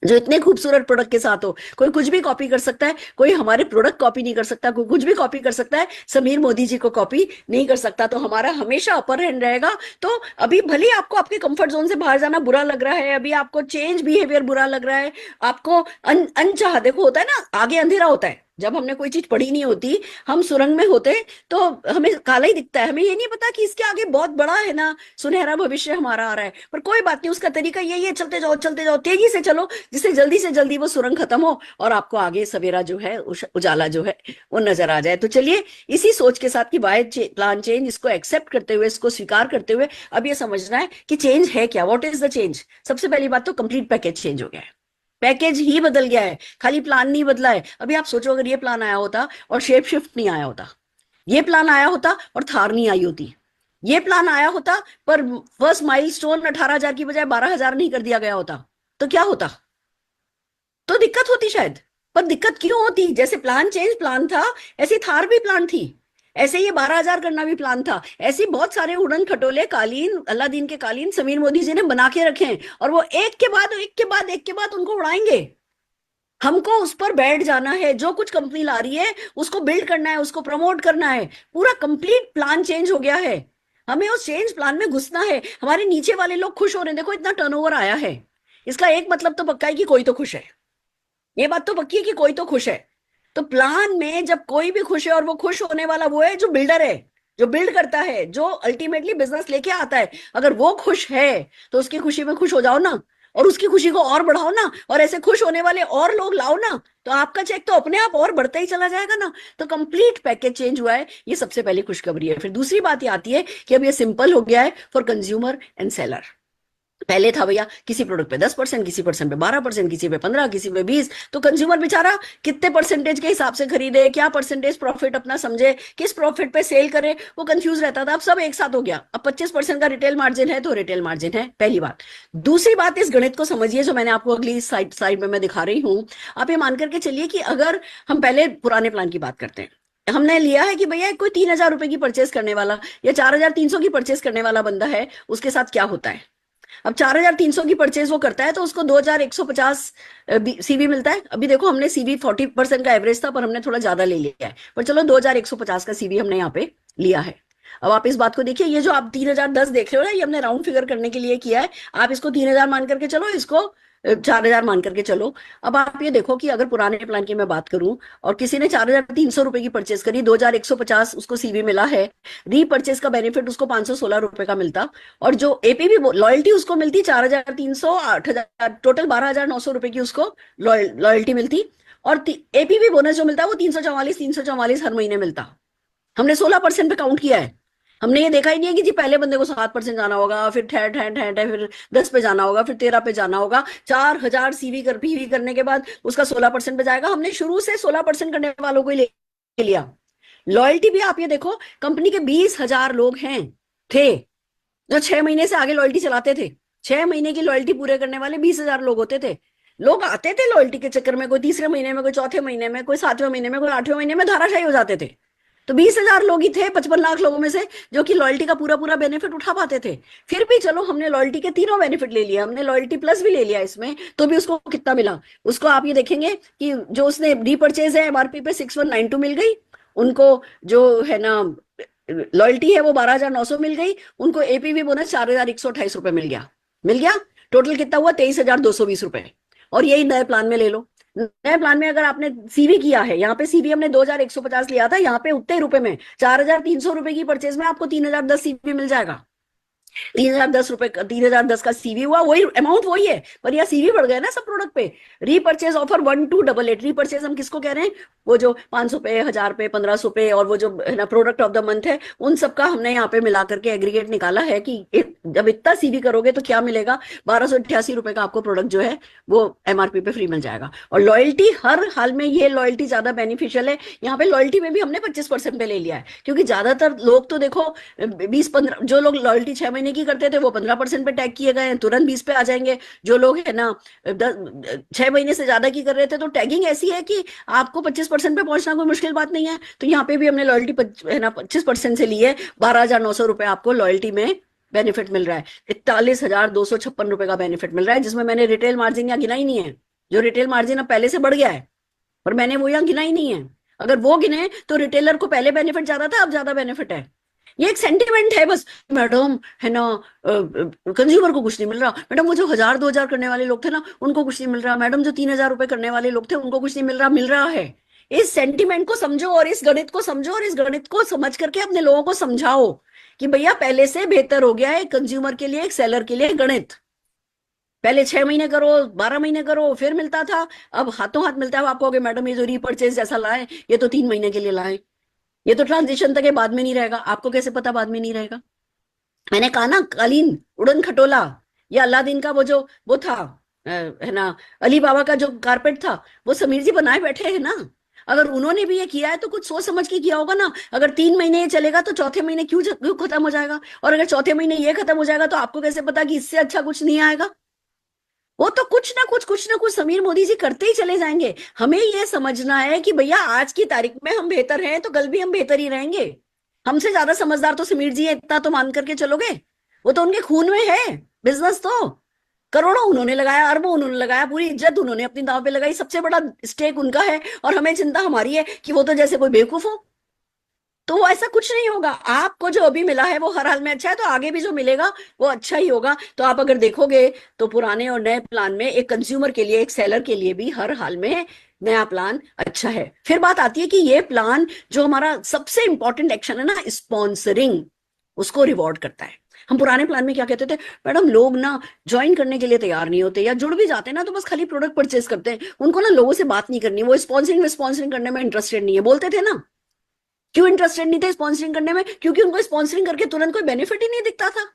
जो इतने खूबसूरत प्रोडक्ट के साथ हो। कोई कुछ भी कॉपी कर सकता है, कोई हमारे प्रोडक्ट कॉपी नहीं कर सकता, कोई कुछ भी कॉपी कर सकता है, समीर मोदी जी को कॉपी नहीं कर सकता। तो हमारा हमेशा अपर हैंड रहेगा। तो अभी भले ही आपको आपके कंफर्ट जोन से बाहर जाना बुरा लग रहा है, अभी आपको चेंज बिहेवियर बुरा लग रहा है, आपको अनचाह, देखो होता है ना, आगे अंधेरा होता है, जब हमने कोई चीज पढ़ी नहीं होती, हम सुरंग में होते तो हमें काला ही दिखता है, हमें ये नहीं पता कि इसके आगे बहुत बड़ा है ना, सुनहरा भविष्य हमारा आ रहा है। पर कोई बात नहीं, उसका तरीका यही है, चलते जाओ चलते जाओ, तेजी से चलो, जिससे जल्दी से जल्दी वो सुरंग खत्म हो और आपको आगे सवेरा जो है, उजाला जो है वो नजर आ जाए। तो चलिए इसी सोच के साथ कि वाई प्लान चेंज, इसको एक्सेप्ट करते हुए, इसको स्वीकार करते हुए अब ये समझना है कि चेंज है क्या, व्हाट इज द चेंज। सबसे पहली बात तो कंप्लीट पैकेज चेंज हो गया है, पैकेज ही बदल गया है, खाली प्लान नहीं बदला है। अभी आप सोचो अगर ये प्लान आया होता और शेप शिफ्ट नहीं आया होता, ये प्लान आया होता और थार नहीं आई होती, ये प्लान आया होता पर फर्स्ट माइलस्टोन 18,000 की बजाय 12,000 नहीं कर दिया गया होता, तो क्या होता? तो दिक्कत होती शायद। पर दिक्कत क्यों होती? जैसे प्लान चेंज प्लान था, ऐसी थार भी प्लान थी, ऐसे ये 12,000 करना भी प्लान था, ऐसे बहुत सारे उड़न खटोले कालीन, अलादीन के कालीन समीर मोदी जी ने बना के रखे हैं, और वो एक के बाद एक के बाद एक के बाद उनको उड़ाएंगे। हमको उस पर बैठ जाना है, जो कुछ कंपनी ला रही है उसको बिल्ड करना है, उसको प्रमोट करना है। पूरा कंप्लीट प्लान चेंज हो गया है, हमें उस चेंज प्लान में घुसना है। हमारे नीचे वाले लोग खुश हो रहे हैं, देखो इतना टर्नओवर आया है, इसका एक मतलब तो पक्का है कि कोई तो खुश है, ये बात तो पक्की है कि कोई तो खुश है। तो प्लान में जब कोई भी खुश है, और वो खुश होने वाला वो है जो बिल्डर है, जो बिल्ड करता है, जो अल्टीमेटली बिजनेस लेके आता है, अगर वो खुश है तो उसकी खुशी में खुश हो जाओ ना, और उसकी खुशी को और बढ़ाओ ना, और ऐसे खुश होने वाले और लोग लाओ ना, तो आपका चेक तो अपने आप और बढ़ता ही चला जाएगा ना। तो कंप्लीट पैकेज चेंज हुआ है, ये सबसे पहली खुशखबरी है। फिर दूसरी बात ये आती है कि अब ये सिंपल हो गया है फॉर कंज्यूमर एंड सेलर। पहले था भैया किसी प्रोडक्ट पे 10%, किसी परसेंट पे 12%, किसी पे 15, किसी पे 20, तो कंज्यूमर बेचारा कितने परसेंटेज के हिसाब से खरीदे, क्या परसेंटेज प्रॉफिट अपना समझे, किस प्रॉफिट पे सेल करे, वो कंफ्यूज रहता था। अब सब एक साथ हो गया, अब 25% का रिटेल मार्जिन है तो रिटेल मार्जिन है, पहली बात। दूसरी बात, इस गणित को समझिए जो मैंने आपको अगली साइड में मैं दिखा रही हूँ। आप ये मान करके चलिए कि अगर हम पहले पुराने प्लान की बात करते हैं, हमने लिया है कि भैया कोई 3,000 रुपए की परचेस करने वाला या 4,300 की परचेस करने वाला बंदा है, उसके साथ क्या होता है। अब 4,300 की परचेज वो करता है तो उसको 2,150 सीवी मिलता है। अभी देखो हमने सीवी 40% का एवरेज था, पर हमने थोड़ा ज्यादा ले लिया है, पर चलो 2,150 का सीवी हमने यहाँ पे लिया है। अब आप इस बात को देखिए, ये जो आप 3,010 देख रहे हो ना, ये हमने राउंड फिगर करने के लिए किया है। आप इसको 3,000 मान करके चलो, इसको 4,000 मान करके चलो। अब आप ये देखो कि अगर पुराने प्लान की मैं बात करूं और किसी ने 4,300 रुपए की परचेस करी, 2,150 उसको सीवी मिला है, रीपर्चेस का बेनिफिट उसको 516 रुपए का मिलता, और जो एपीवी लॉयल्टी उसको मिलती 4,300, 8,000, टोटल 12,900 रुपए की उसको लॉयल्टी मिलती, और एपीवी बोनस जो मिलता है वो 344 हर महीने मिलता। हमने 16% पे काउंट किया है। हमने ये देखा ही नहीं है कि जी पहले बंदे को 7% जाना होगा, फिर ठहर ठहर ठहर ठहर, फिर 10 पे जाना होगा, फिर 13 पे जाना होगा। 4,000 सीवी कर पीवी करने के बाद उसका 16% पे जाएगा। हमने शुरू से 16% करने वालों को ही ले लिया। लॉयल्टी भी आप ये देखो, कंपनी के 20,000 लोग हैं थे जो 6 महीने से आगे लॉयल्टी चलाते थे। 6 महीने की लॉयल्टी पूरे करने वाले 20,000 लोग होते थे। लोग आते थे लॉयल्टी के चक्कर में, कोई तीसरे महीने में, कोई चौथे महीने में, कोई 7वें महीने में, कोई 8वें महीने में धाराशायी हो जाते थे। तो 20,000 लोग ही थे 55 लाख लोगों में से जो कि लॉयल्टी का पूरा पूरा बेनिफिट उठा पाते थे। फिर भी चलो हमने लॉयल्टी के तीनों बेनिफिट ले लिया, हमने लॉयल्टी प्लस भी ले लिया इसमें, तो भी उसको कितना मिला? उसको आप ये देखेंगे कि जो उसने रीपर्चेज है एमआरपी पे 6192 मिल गई उनको, जो है ना लॉयल्टी है वो 12,900 मिल गई उनको, एपीवी बोनस 4,128 रुपए मिल गया। मिल गया, टोटल कितना हुआ? 23,220 रुपए। और यही नए प्लान में ले लो। नए प्लान में अगर आपने सीवी किया है, यहाँ पे सीवी हमने 2,150 लिया था, यहाँ पे उतने रुपए में 4,300 रुपए की परचेज में आपको 3,010 सीवी मिल जाएगा। 3,010 रुपए, 3,010 का सीवी हुआ, वही अमाउंट वही है, पर यह सीवी बढ़ गया ना सब प्रोडक्ट पे। रीपर्चेज ऑफर 1288, रीपर्चेज हम किसको कह रहे हैं? वो जो 500 पे, 1,000 पे, 1,500 पे, और वो जो है ना प्रोडक्ट ऑफ द मंथ है, उन सबका हमने यहाँ पे मिला करके एग्रीगेट निकाला है कि जब इतना सीवी करोगे तो क्या मिलेगा? 1,288 रुपए का आपको प्रोडक्ट जो है वो एमआरपी पे फ्री मिल जाएगा। और लॉयल्टी हर हाल में, ये लॉयल्टी ज्यादा बेनिफिशियल है। यहाँ पे लॉयल्टी में भी हमने 25% पे ले लिया है, क्योंकि ज्यादातर लोग तो देखो 20-15, जो लोग लॉयल्टी 6 महीने की करते थे वो 15% पे टैग किए गए हैं, तुरंत 20 पे आ जाएंगे। जो लोग है ना 6 महीने से ज्यादा की कर रहे थे, तो टैगिंग ऐसी है कि आपको 25% पे पहुंचना कोई मुश्किल बात नहीं है। तो यहाँ पे भी हमने लॉयल्टी है ना 25% से ली है। 12,900 रुपए आपको लॉयल्टी में बेनिफिट मिल रहा है। 41,256 रुपए का बेनिफिट मिल रहा है, जिसमें मैंने रिटेल मार्जिन या गिना ही नहीं है। जो रिटेल मार्जिन अब पहले से बढ़ गया है, पर मैंने वो यहाँ गिना ही नहीं है। अगर वो गिने तो रिटेलर को पहले बेनिफिट ज्यादा था, अब ज्यादा बेनिफिट है। ये एक सेंटिमेंट है बस। मैडम है ना, कंज्यूमर को कुछ नहीं मिल रहा मैडम, वो जो 1000 2000 करने वाले लोग थे ना उनको कुछ नहीं मिल रहा मैडम, जो 3000 रुपए करने वाले लोग थे उनको कुछ नहीं मिल रहा। मिल रहा है। इस सेंटिमेंट को समझो और इस गणित को समझो, और इस गणित को समझ करके अपने लोगों को समझाओ कि भैया पहले से बेहतर हो गया है कंज्यूमर के लिए, एक सेलर के लिए गणित। पहले 6 महीने करो, 12 महीने करो, फिर मिलता था। अब हाथों हाथ मिलता है। आप कहोगे मैडम ये जो रीपर्चेज जैसा लाए ये तो 3 महीने के लिए लाए, ये तो ट्रांजिशन तक है, बाद में नहीं रहेगा। आपको कैसे पता बाद में नहीं रहेगा? मैंने कहा ना, कालीन, उड़न खटोला, या अलादीन का वो था, है ना, अली बाबा का जो कारपेट था, वो समीर जी बनाए बैठे हैं ना। अगर उन्होंने भी ये किया है तो कुछ सोच समझ के किया होगा ना। अगर 3 महीने ये चलेगा तो चौथे महीने क्यों खत्म हो जाएगा? और अगर चौथे महीने ये खत्म हो जाएगा तो आपको कैसे पता कि इससे अच्छा कुछ नहीं आएगा? वो तो कुछ ना कुछ समीर मोदी जी करते ही चले जाएंगे। हमें ये समझना है कि भैया आज की तारीख में हम बेहतर हैं तो कल भी हम बेहतर ही रहेंगे। हमसे ज्यादा समझदार तो समीर जी है, इतना तो मान करके चलोगे। वो तो उनके खून में है। बिजनेस तो करोड़ों उन्होंने लगाया, अरबों उन्होंने लगाया, पूरी इज्जत उन्होंने अपनी दांव पे लगाई, सबसे बड़ा स्टेक उनका है। और हमें चिंता हमारी है कि वो तो जैसे कोई बेवकूफ हो। तो वो ऐसा कुछ नहीं होगा। आपको जो अभी मिला है वो हर हाल में अच्छा है, तो आगे भी जो मिलेगा वो अच्छा ही होगा। तो आप अगर देखोगे तो पुराने और नए प्लान में एक कंज्यूमर के लिए, एक सेलर के लिए भी हर हाल में नया प्लान अच्छा है। फिर बात आती है कि ये प्लान जो हमारा सबसे इंपॉर्टेंट एक्शन है ना, स्पॉन्सरिंग, उसको रिवॉर्ड करता है। हम पुराने प्लान में क्या कहते थे, मैडम लोग ना ज्वाइन करने के लिए तैयार नहीं होते, या जुड़ भी जाते हैं ना तो बस खाली प्रोडक्ट परचेज करते हैं, उनको ना लोगों से बात नहीं करनी, वो स्पॉन्सरिंग स्पॉन्सरिंग करने में इंटरेस्टेड नहीं है, बोलते थे ना। क्यों इंटरेस्टेड नहीं थे स्पॉन्सरिंग करने में? क्योंकि उनको स्पॉन्सरिंग करके तुरंत कोई बेनिफिट ही नहीं दिखता था।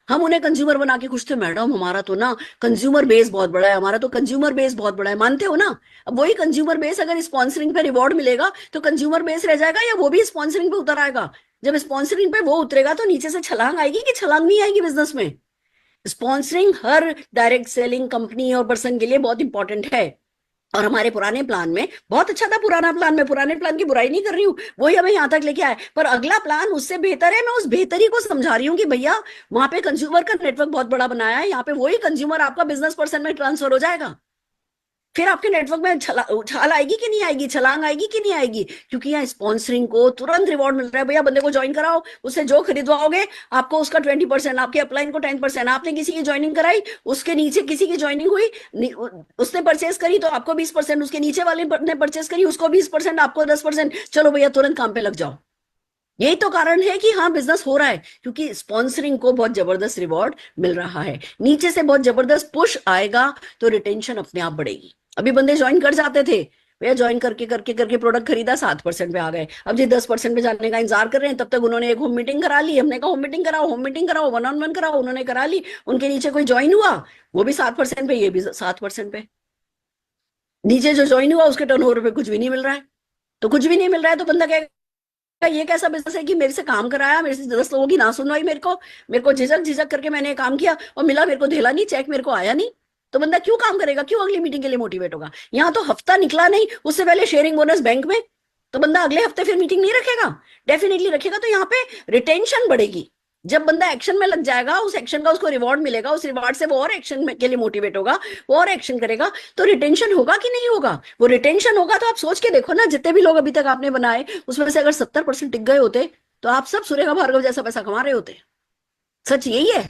हम उन्हें कंज्यूमर बना के खुश थे, मैडम हमारा तो ना कंज्यूमर बेस बहुत बड़ा है, हमारा तो कंज्यूमर बेस बहुत बड़ा है। मानते हो ना? अब वही कंज्यूमर बेस अगर स्पॉन्सरिंग पे रिवॉर्ड मिलेगा तो कंज्यूमर बेस रह जाएगा, या वो भी स्पॉन्सरिंग पे उतर आएगा? जब स्पॉन्सरिंग पे वो उतरेगा तो नीचे से छलांग आएगी कि छलांग नहीं आएगी बिजनेस में? स्पॉन्सरिंग हर डायरेक्ट सेलिंग कंपनी और पर्सन के लिए बहुत इंपॉर्टेंट है। और हमारे पुराने प्लान में बहुत अच्छा था। पुराना प्लान, मैं पुराने प्लान की बुराई नहीं कर रही हूँ, वही हमें यहाँ तक लेके आए। पर अगला प्लान उससे बेहतर है। मैं उस बेहतरी को समझा रही हूँ कि भैया वहां पे कंज्यूमर का नेटवर्क बहुत बड़ा बनाया है, यहाँ पे वही कंज्यूमर आपका बिजनेस पर्सन में ट्रांसफर हो जाएगा। फिर आपके नेटवर्क में छाल आएगी कि नहीं आएगी, छलांग आएगी कि नहीं आएगी? क्योंकि यहाँ स्पॉन्सरिंग को तुरंत रिवॉर्ड मिल रहा है। भैया बंदे को ज्वाइन कराओ, उससे जो खरीदवाओगे आपको उसका 20%, आपके अपलाइन को 10%। आपने किसी की ज्वाइनिंग कराई, उसके नीचे किसी की ज्वाइनिंग हुई, उसने परचेस करी तो आपको 20%, उसके नीचे वाले ने परचेस करी उसको 20%, आपको 10%। चलो भैया तुरंत काम पे लग जाओ। यही तो कारण है कि हाँ बिजनेस हो रहा है, क्योंकि स्पॉन्सरिंग को बहुत जबरदस्त रिवॉर्ड मिल रहा है। नीचे से बहुत जबरदस्त पुश आएगा तो रिटेंशन अपने आप बढ़ेगी। अभी बंदे ज्वाइन कर जाते थे, भैया ज्वाइन करके करके करके प्रोडक्ट खरीदा, 7% पे आ गए। अब जी 10% पे जाने का इंतजार कर रहे हैं, तब तक उन्होंने एक होम मीटिंग करा ली। हमने कहा होम मीटिंग कराओ, होम मीटिंग कराओ, 1-on-1 कराओ, उन्होंने करा ली। उनके नीचे कोई ज्वाइन हुआ, वो भी 7% पे, ये भी 7% पे। नीचे जो ज्वाइन हुआ उसके टर्नओवर पे कुछ भी नहीं मिल रहा है। तो कुछ भी नहीं मिल रहा है तो बंदा कहेगा ये कैसा बिजनेस है कि मेरे से काम कराया, मेरे से 10 लोगों की ना सुनवाई, मेरे को झिझक झिझक करके मैंने काम किया और मिला मेरे को धेला नहीं, चेक मेरे को आया नहीं। तो बंदा क्यों काम करेगा, क्यों अगली मीटिंग के लिए मोटिवेट होगा? यहाँ तो हफ्ता निकला नहीं उससे पहले शेयरिंग बोनस बैंक में, तो बंदा अगले हफ्ते फिर मीटिंग नहीं रखेगा? डेफिनेटली रखेगा। तो यहाँ पे रिटेंशन बढ़ेगी। जब बंदा एक्शन में लग जाएगा, उस एक्शन का उसको रिवॉर्ड मिलेगा, उस रिवॉर्ड से वो और एक्शन के लिए मोटिवेट होगा, वो और एक्शन करेगा, तो रिटेंशन होगा कि नहीं होगा? वो रिटेंशन होगा तो आप सोच के देखो ना, जितने भी लोग अभी तक आपने बनाए उसमें से अगर 70% टिक गए होते तो आप सब सुरेखा भार्गव जैसा पैसा कमा रहे होते। सच यही है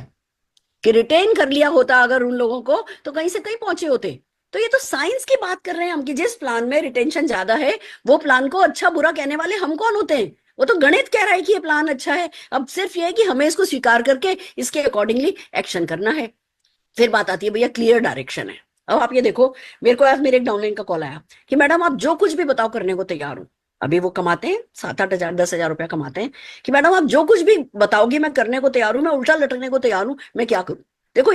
कि रिटेन कर लिया होता अगर उन लोगों को तो कहीं से कहीं पहुंचे होते। तो ये तो साइंस की बात कर रहे हैं हम कि जिस प्लान में रिटेंशन ज्यादा है वो प्लान को अच्छा बुरा कहने वाले हम कौन होते हैं? वो तो गणित कह रहा है कि ये प्लान अच्छा है। अब सिर्फ ये है कि हमें इसको स्वीकार करके इसके अकॉर्डिंगली एक्शन करना है। फिर बात आती है भैया क्लियर डायरेक्शन है। अब आप ये देखो, मेरे को आज मेरे एक डाउनलाइन का कॉल आया कि मैडम आप जो कुछ भी बताओ करने को तैयार हूं। अभी वो कमाते हैं 7-8 हजार 10 हजार रुपया कमाते हैं, कि मैडम आप जो कुछ भी बताओगी मैं करने को तैयार हूं, मैं उल्टा लटकने को तैयार हूं, मैं क्या करूं? देखो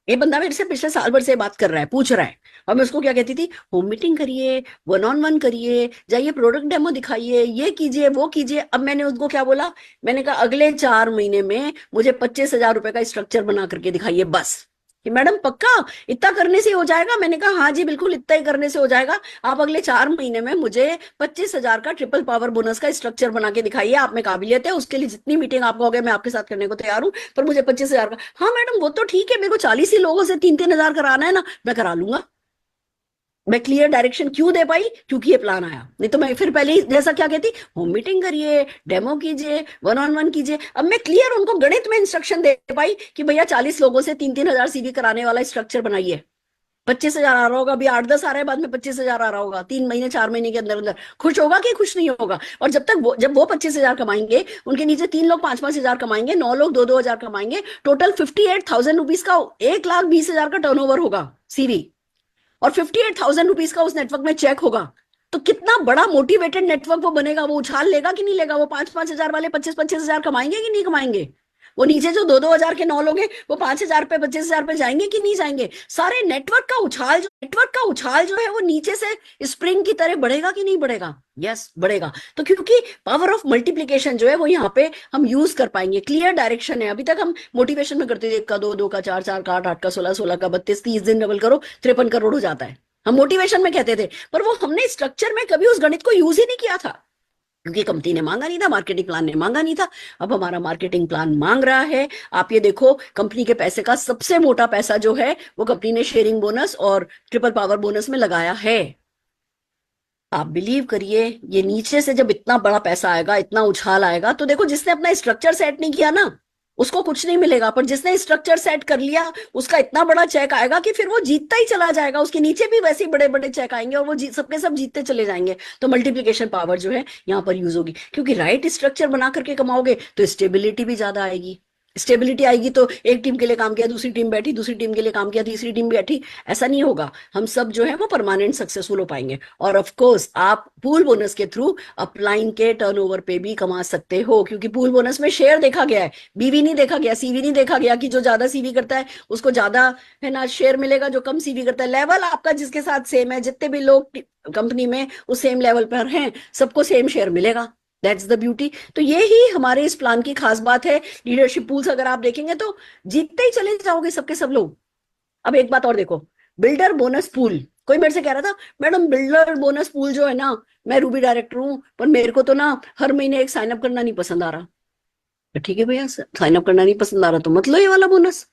ये बंदा मेरे से पिछले साल भर से बात कर रहा है, पूछ रहा है। और मैं उसको क्या कहती थी, होम मीटिंग करिए, 1-on-1 करिए, जाइए प्रोडक्ट डेमो दिखाइए, ये कीजिए वो कीजिए। अब मैंने उसको क्या बोला, मैंने कहा अगले 4 महीने में मुझे 25 हजार रुपए का स्ट्रक्चर बना करके दिखाइए बस। कि मैडम पक्का इतना करने से हो जाएगा? मैंने कहा हाँ जी बिल्कुल इतना ही करने से हो जाएगा। आप अगले 4 महीने में मुझे 25 हजार का ट्रिपल पावर बोनस का स्ट्रक्चर बना के दिखाइए, आप में काबिलियत है, उसके लिए जितनी मीटिंग आप कहोगे मैं आपके साथ करने को तैयार हूँ, पर मुझे 25 हजार का। हाँ मैडम वो तो ठीक है, मेरे को 40 ही लोगों से 3-3 हजार कराना है ना, मैं करा लूंगा। मैं क्लियर डायरेक्शन क्यों दे पाई? क्योंकि ये प्लान आया। नहीं तो मैं फिर पहले ही जैसा क्या कहती, होम मीटिंग करिए, डेमो कीजिए, वन ऑन वन कीजिए। अब मैं क्लियर उनको गणित में इंस्ट्रक्शन दे पाई कि भैया 40 लोगों से 3-3 हजार सीवी कराने वाला स्ट्रक्चर बनाइए। 25,000 आ रहा होगा, अभी 8-10 आ रहा है, बाद में 25,000 आ रहा होगा, 3 महीने 4 महीने के अंदर अंदर। खुश होगा कि खुश नहीं होगा? और जब वो 25,000 कमाएंगे, उनके नीचे 3 लोग 5-5 हजार कमाएंगे, 9 लोग 2-2 हजार कमाएंगे, टोटल 58,000 रुपीज का, 1,20,000 का टर्नओवर होगा सीवी, और 58,000 रुपीज का उस नेटवर्क में चेक होगा। तो कितना बड़ा मोटिवेटेड नेटवर्क वो बनेगा। वो उछाल लेगा कि नहीं लेगा? वो 5-5 हजार वाले 25-25 हजार कमाएंगे कि नहीं कमाएंगे? वो नीचे जो 2-2 हजार के 9 लोग हैं, वो 5,000 पे 25,000 पे जाएंगे कि नहीं जाएंगे? सारे नेटवर्क का उछाल जो है वो नीचे से स्प्रिंग की तरह बढ़ेगा कि नहीं बढ़ेगा? यस, बढ़ेगा। तो क्योंकि पावर ऑफ मल्टीप्लीकेशन जो है वो यहाँ पे हम यूज कर पाएंगे। क्लियर डायरेक्शन है। अभी तक हम मोटिवेशन में करते थे 1 का 2, 2 का 4, 4 का 8, 8 का 16, 16 का 32, 30 दिन डबल करो 53 करोड़ हो जाता है। हम मोटिवेशन में कहते थे, पर वो हमने स्ट्रक्चर में कभी उस गणित को यूज ही नहीं किया था, क्योंकि कंपनी ने मांगा नहीं था, मार्केटिंग प्लान ने मांगा नहीं था। अब हमारा मार्केटिंग प्लान मांग रहा है। आप ये देखो, कंपनी के पैसे का सबसे मोटा पैसा जो है वो कंपनी ने शेयरिंग बोनस और ट्रिपल पावर बोनस में लगाया है। आप बिलीव करिए, ये नीचे से जब इतना बड़ा पैसा आएगा, इतना उछाल आएगा, तो देखो जिसने अपना स्ट्रक्चर सेट नहीं किया ना, उसको कुछ नहीं मिलेगा, पर जिसने स्ट्रक्चर सेट कर लिया, उसका इतना बड़ा चेक आएगा कि फिर वो जीतता ही चला जाएगा। उसके नीचे भी वैसे ही बड़े बड़े चेक आएंगे और वो सबके सब जीतते चले जाएंगे। तो मल्टीप्लीकेशन पावर जो है यहाँ पर यूज होगी, क्योंकि राइट स्ट्रक्चर बना करके कमाओगे तो स्टेबिलिटी भी ज्यादा आएगी। स्टेबिलिटी आएगी तो एक टीम के लिए काम किया, दूसरी टीम बैठी, दूसरी टीम के लिए काम किया, तीसरी टीम बैठी, ऐसा नहीं होगा। हम सब जो है वो परमानेंट सक्सेसफुल हो पाएंगे। और ऑफ कोर्स आप पूल बोनस के थ्रू अपलाइन के टर्नओवर पे भी कमा सकते हो, क्योंकि पूल बोनस में शेयर देखा गया है, बीवी नहीं देखा गया, सीवी नहीं देखा गया कि जो ज्यादा सीवी करता है उसको ज्यादा है ना शेयर मिलेगा, जो कम सीवी करता है। लेवल आपका जिसके साथ सेम है, जितने भी लोग कंपनी में उस सेम लेवल पर हैं, सबको सेम शेयर मिलेगा। That's the beauty. तो ये ही हमारे इस प्लान की खास बात है। लीडरशिप पूल्स अगर आप देखेंगे तो जीतते ही चले जाओगे सबके सब लोग। अब एक बात और देखो, बिल्डर बोनस पूल। कोई मेरे से कह रहा था, मैडम बिल्डर बोनस पूल जो है ना, मैं रूबी डायरेक्टर हूँ, पर मेरे को तो ना हर महीने एक साइन अप करना नहीं पसंद आ रहा। तो ठीक है भैया, साइन अप करना नहीं पसंद आ रहा तो मत लो ये वाला बोनस।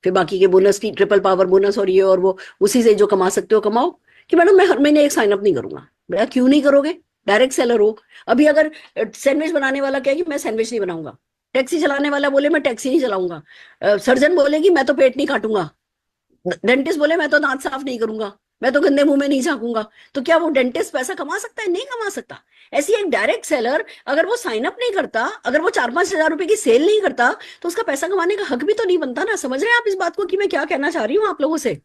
फिर बाकी के बोनस की ट्रिपल पावर बोनस और ये और वो, उसी से जो कमा सकते हो कमाओ। कि मैडम मैं हर महीने एक साइन अप नहीं करूंगा। भैया क्यों नहीं करोगे? डायरेक्ट सेलर हो। अभी अगर सैंडविच बनाने वाला कहे कि मैं सैंडविच नहीं बनाऊंगा, टैक्सी चलाने वाला बोले मैं टैक्सी नहीं चलाऊंगा, सर्जन बोले कि मैं तो पेट नहीं काटूंगा, डेंटिस्ट बोले मैं तो दांत साफ नहीं करूंगा, मैं तो गंदे मुंह में नहीं झांकूंगा, तो क्या वो डेंटिस्ट पैसा कमा सकता है? नहीं कमा सकता। ऐसी एक डायरेक्ट सेलर अगर वो साइन अप नहीं करता, अगर वो 4-5 हजार रुपए की सेल नहीं करता, तो उसका पैसा कमाने का हक भी तो नहीं बनता ना। समझ रहे हैं आप इस बात को कि मैं क्या कहना चाह रही हूँ आप लोगों से?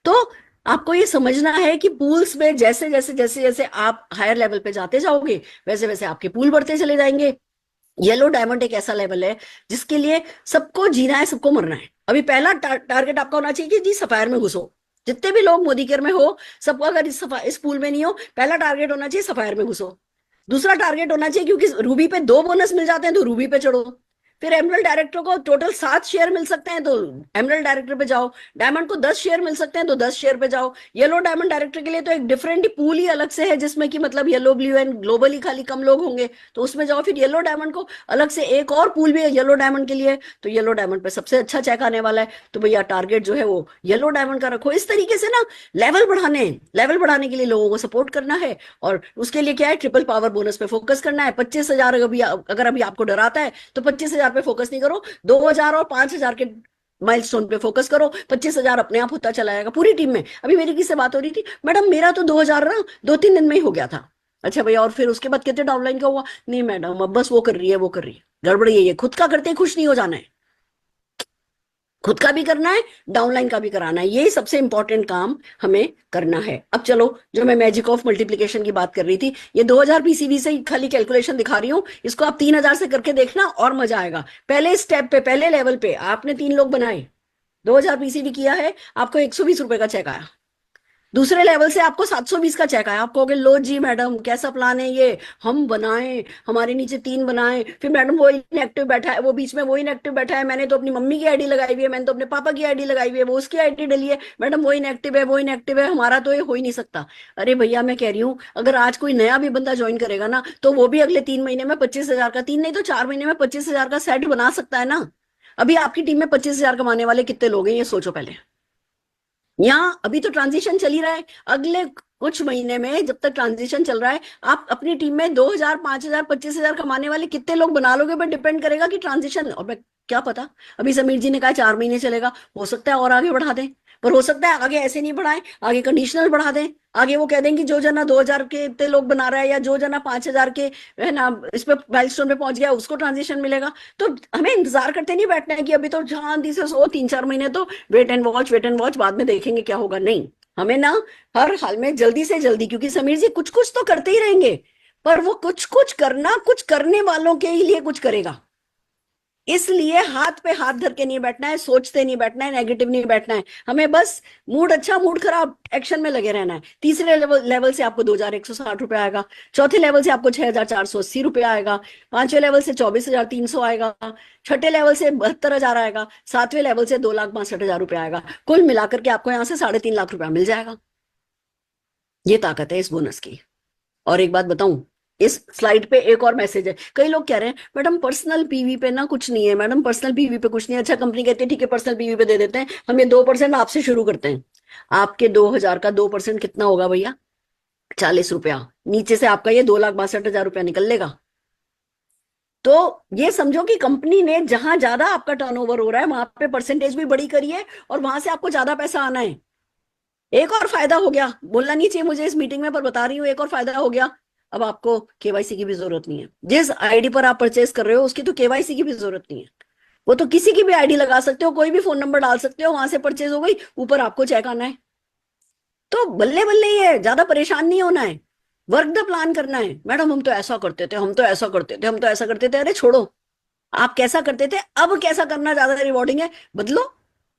तो आपको ये समझना है कि पूल्स में जैसे जैसे जैसे जैसे आप हायर लेवल पे जाते जाओगे, वैसे वैसे आपके पूल बढ़ते चले जाएंगे। येलो डायमंड एक ऐसा लेवल है जिसके लिए सबको जीना है, सबको मरना है। अभी पहला टारगेट आपका होना चाहिए कि जी सफायर में घुसो। जितने भी लोग मोदी केयर में हो, सबको अगर इस पूल में नहीं हो, पहला टारगेट होना चाहिए सफायर में घुसो। दूसरा टारगेट होना चाहिए, क्योंकि रूबी पे 2 बोनस मिल जाते हैं तो रूबी पे चढ़ो। फिर एमरल्ड डायरेक्टर को टोटल 7 शेयर मिल सकते हैं तो एमरल्ड डायरेक्टर पे जाओ। डायमंड को 10 शेयर मिल सकते हैं तो 10 शेयर पे जाओ। येलो डायमंड डायरेक्टर के लिए तो एक डिफरेंट ही पूल ही अलग से है, जिसमें कि मतलब येलो ब्लू एंड ग्लोबली खाली कम लोग होंगे, तो उसमें जाओ। फिर येलो डायमंड को अलग से एक और पूल भी है येलो डायमंड के लिए, तो येलो डायमंड पे सबसे अच्छा चेक आने वाला है, तो भैया टारगेट जो है वो येलो डायमंड का रखो। इस तरीके से ना लेवल बढ़ाने के लिए लोगों को सपोर्ट करना है। और उसके लिए क्या है, ट्रिपल पावर बोनस पे फोकस करना है। 25,000 अगर अभी आपको डराता है तो 25,000 पे फोकस नहीं करो, 2,000 और 5,000 के माइलस्टोन पे फोकस करो। 25,000 अपने आप होता चला जाएगा पूरी टीम में। अभी मेरी किससे बात हो रही थी, मैडम मेरा तो 2,000 ना 2-3 दिन में ही हो गया था। अच्छा भैया, और फिर उसके बाद कितने डाउनलाइन का हुआ? नहीं मैडम, अब बस वो कर रही है, वो कर रही है। गड़बड़ यही है, खुद का करते ही खुश नहीं हो जाना है, खुद का भी करना है, डाउनलाइन का भी कराना है। यही सबसे इंपॉर्टेंट काम हमें करना है। अब चलो, जो मैं मैजिक ऑफ मल्टीप्लिकेशन की बात कर रही थी, ये 2,000 पीसीबी से खाली कैलकुलेशन दिखा रही हूँ, इसको आप 3,000 से करके देखना और मजा आएगा। पहले स्टेप पे, पहले लेवल पे आपने 3 लोग बनाए, 2,000 पीसीबी किया है, आपको 120 रुपए का चेक आया। दूसरे लेवल से आपको 720 का चेक आया। आप कहोगे लो जी मैडम कैसा प्लान है ये, हम बनाए, हमारे नीचे 3 बनाए, फिर मैडम वो इनएक्टिव बैठा है, वो बीच में वो इनएक्टिव बैठा है, मैंने तो अपनी मम्मी की आईडी लगाई हुई है, मैंने तो अपने पापा की आईडी लगाई हुई है, वो उसकी आईडी डली है, मैडम वो इनएक्टिव है, वो इनएक्टिव है, हमारा तो ये हो ही नहीं सकता। अरे भैया मैं कह रही हूँ, अगर आज कोई नया भी बंदा ज्वाइन करेगा ना, तो वो भी अगले 3 महीने में 25,000 का, 3 नहीं तो 4 महीने में 25,000 का सेट बना सकता है ना। अभी आपकी टीम में 25,000 कमाने वाले कितने लोग हैं, ये सोचो पहले। यहाँ अभी तो ट्रांजिशन चल ही रहा है, अगले कुछ महीने में जब तक ट्रांजिशन चल रहा है, आप अपनी टीम में 2,000, 5,000, 25,000 कमाने वाले कितने लोग बना लोगे, पर डिपेंड करेगा कि ट्रांजिशन। और मैं क्या पता, अभी समीर जी ने कहा 4 महीने चलेगा, हो सकता है और आगे बढ़ा दें, पर हो सकता है आगे ऐसे नहीं बढ़ाएं, आगे कंडीशनल बढ़ा दें। आगे वो कह दें कि जो जना 2,000 के इतने लोग बना रहा है, या जो जना 5,000 के है ना इस पे माइलस्टोन पे पहुंच गया, उसको ट्रांजिशन मिलेगा। तो हमें इंतजार करते नहीं बैठना है कि अभी तो शांति से सो 3-4 महीने, तो wait and watch, wait and watch, बाद में देखेंगे क्या होगा। नहीं, हमें ना हर हाल में जल्दी से जल्दी, क्योंकि समीर जी कुछ कुछ तो करते ही रहेंगे, पर वो कुछ कुछ करना कुछ करने वालों के ही लिए कुछ करेगा। इसलिए हाथ पे हाथ धर के नहीं बैठना है, सोचते नहीं बैठना है, नेगेटिव नहीं बैठना है, हमें बस मूड अच्छा मूड खराब एक्शन में लगे रहना है। तीसरे लेवल से आपको 2,160 रुपए आएगा, चौथे लेवल से आपको 6,480 रुपए आएगा, पांचवें लेवल से 24,300 आएगा, छठे लेवल से 72,000 आएगा, सातवें लेवल से 2,62,000 रुपए आएगा। कुल मिलाकर के आपको यहाँ से 3.5 लाख रुपया मिल जाएगा। ये ताकत है इस बोनस की। और एक बात बताऊं, इस स्लाइड पे एक और मैसेज है। कई लोग कह रहे हैं मैडम पर्सनल पीवी पे ना कुछ नहीं है, मैडम पर्सनल पीवी पे कुछ नहीं है। अच्छा, कंपनी कहती है ठीक है पर्सनल पीवी पे दे देते हैं, हम ये 2% आपसे शुरू करते हैं। आपके 2,000 का 2% कितना होगा भैया? 40 रुपया। नीचे से आपका ये 2,62,000 रुपया निकल लेगा। तो ये समझो कि कंपनी ने जहां ज्यादा आपका टर्नओवर हो रहा है, वहां पे परसेंटेज भी बड़ी करी है, और वहां से आपको ज्यादा पैसा आना है। एक और फायदा हो गया, बोलना नहीं चाहिए मुझे इस मीटिंग में, पर बता रही हूँ, एक और फायदा हो गया। अब आपको केवाईसी की भी जरूरत नहीं है। जिस आईडी पर आप परचेस कर रहे हो उसकी तो केवाईसी की भी जरूरत नहीं है। वो तो किसी की भी आईडी लगा सकते हो, कोई भी फोन नंबर डाल सकते हो, वहां से परचेज हो गई, ऊपर आपको चेक आना है। तो बल्ले बल्ले ही है, ज्यादा परेशान नहीं होना है। वर्क द प्लान करना है। मैडम हम तो ऐसा करते थे, हम तो ऐसा करते थे, हम तो ऐसा करते थे। अरे छोड़ो, आप कैसा करते थे, अब कैसा करना ज्यादा रिवॉर्डिंग है, बदलो,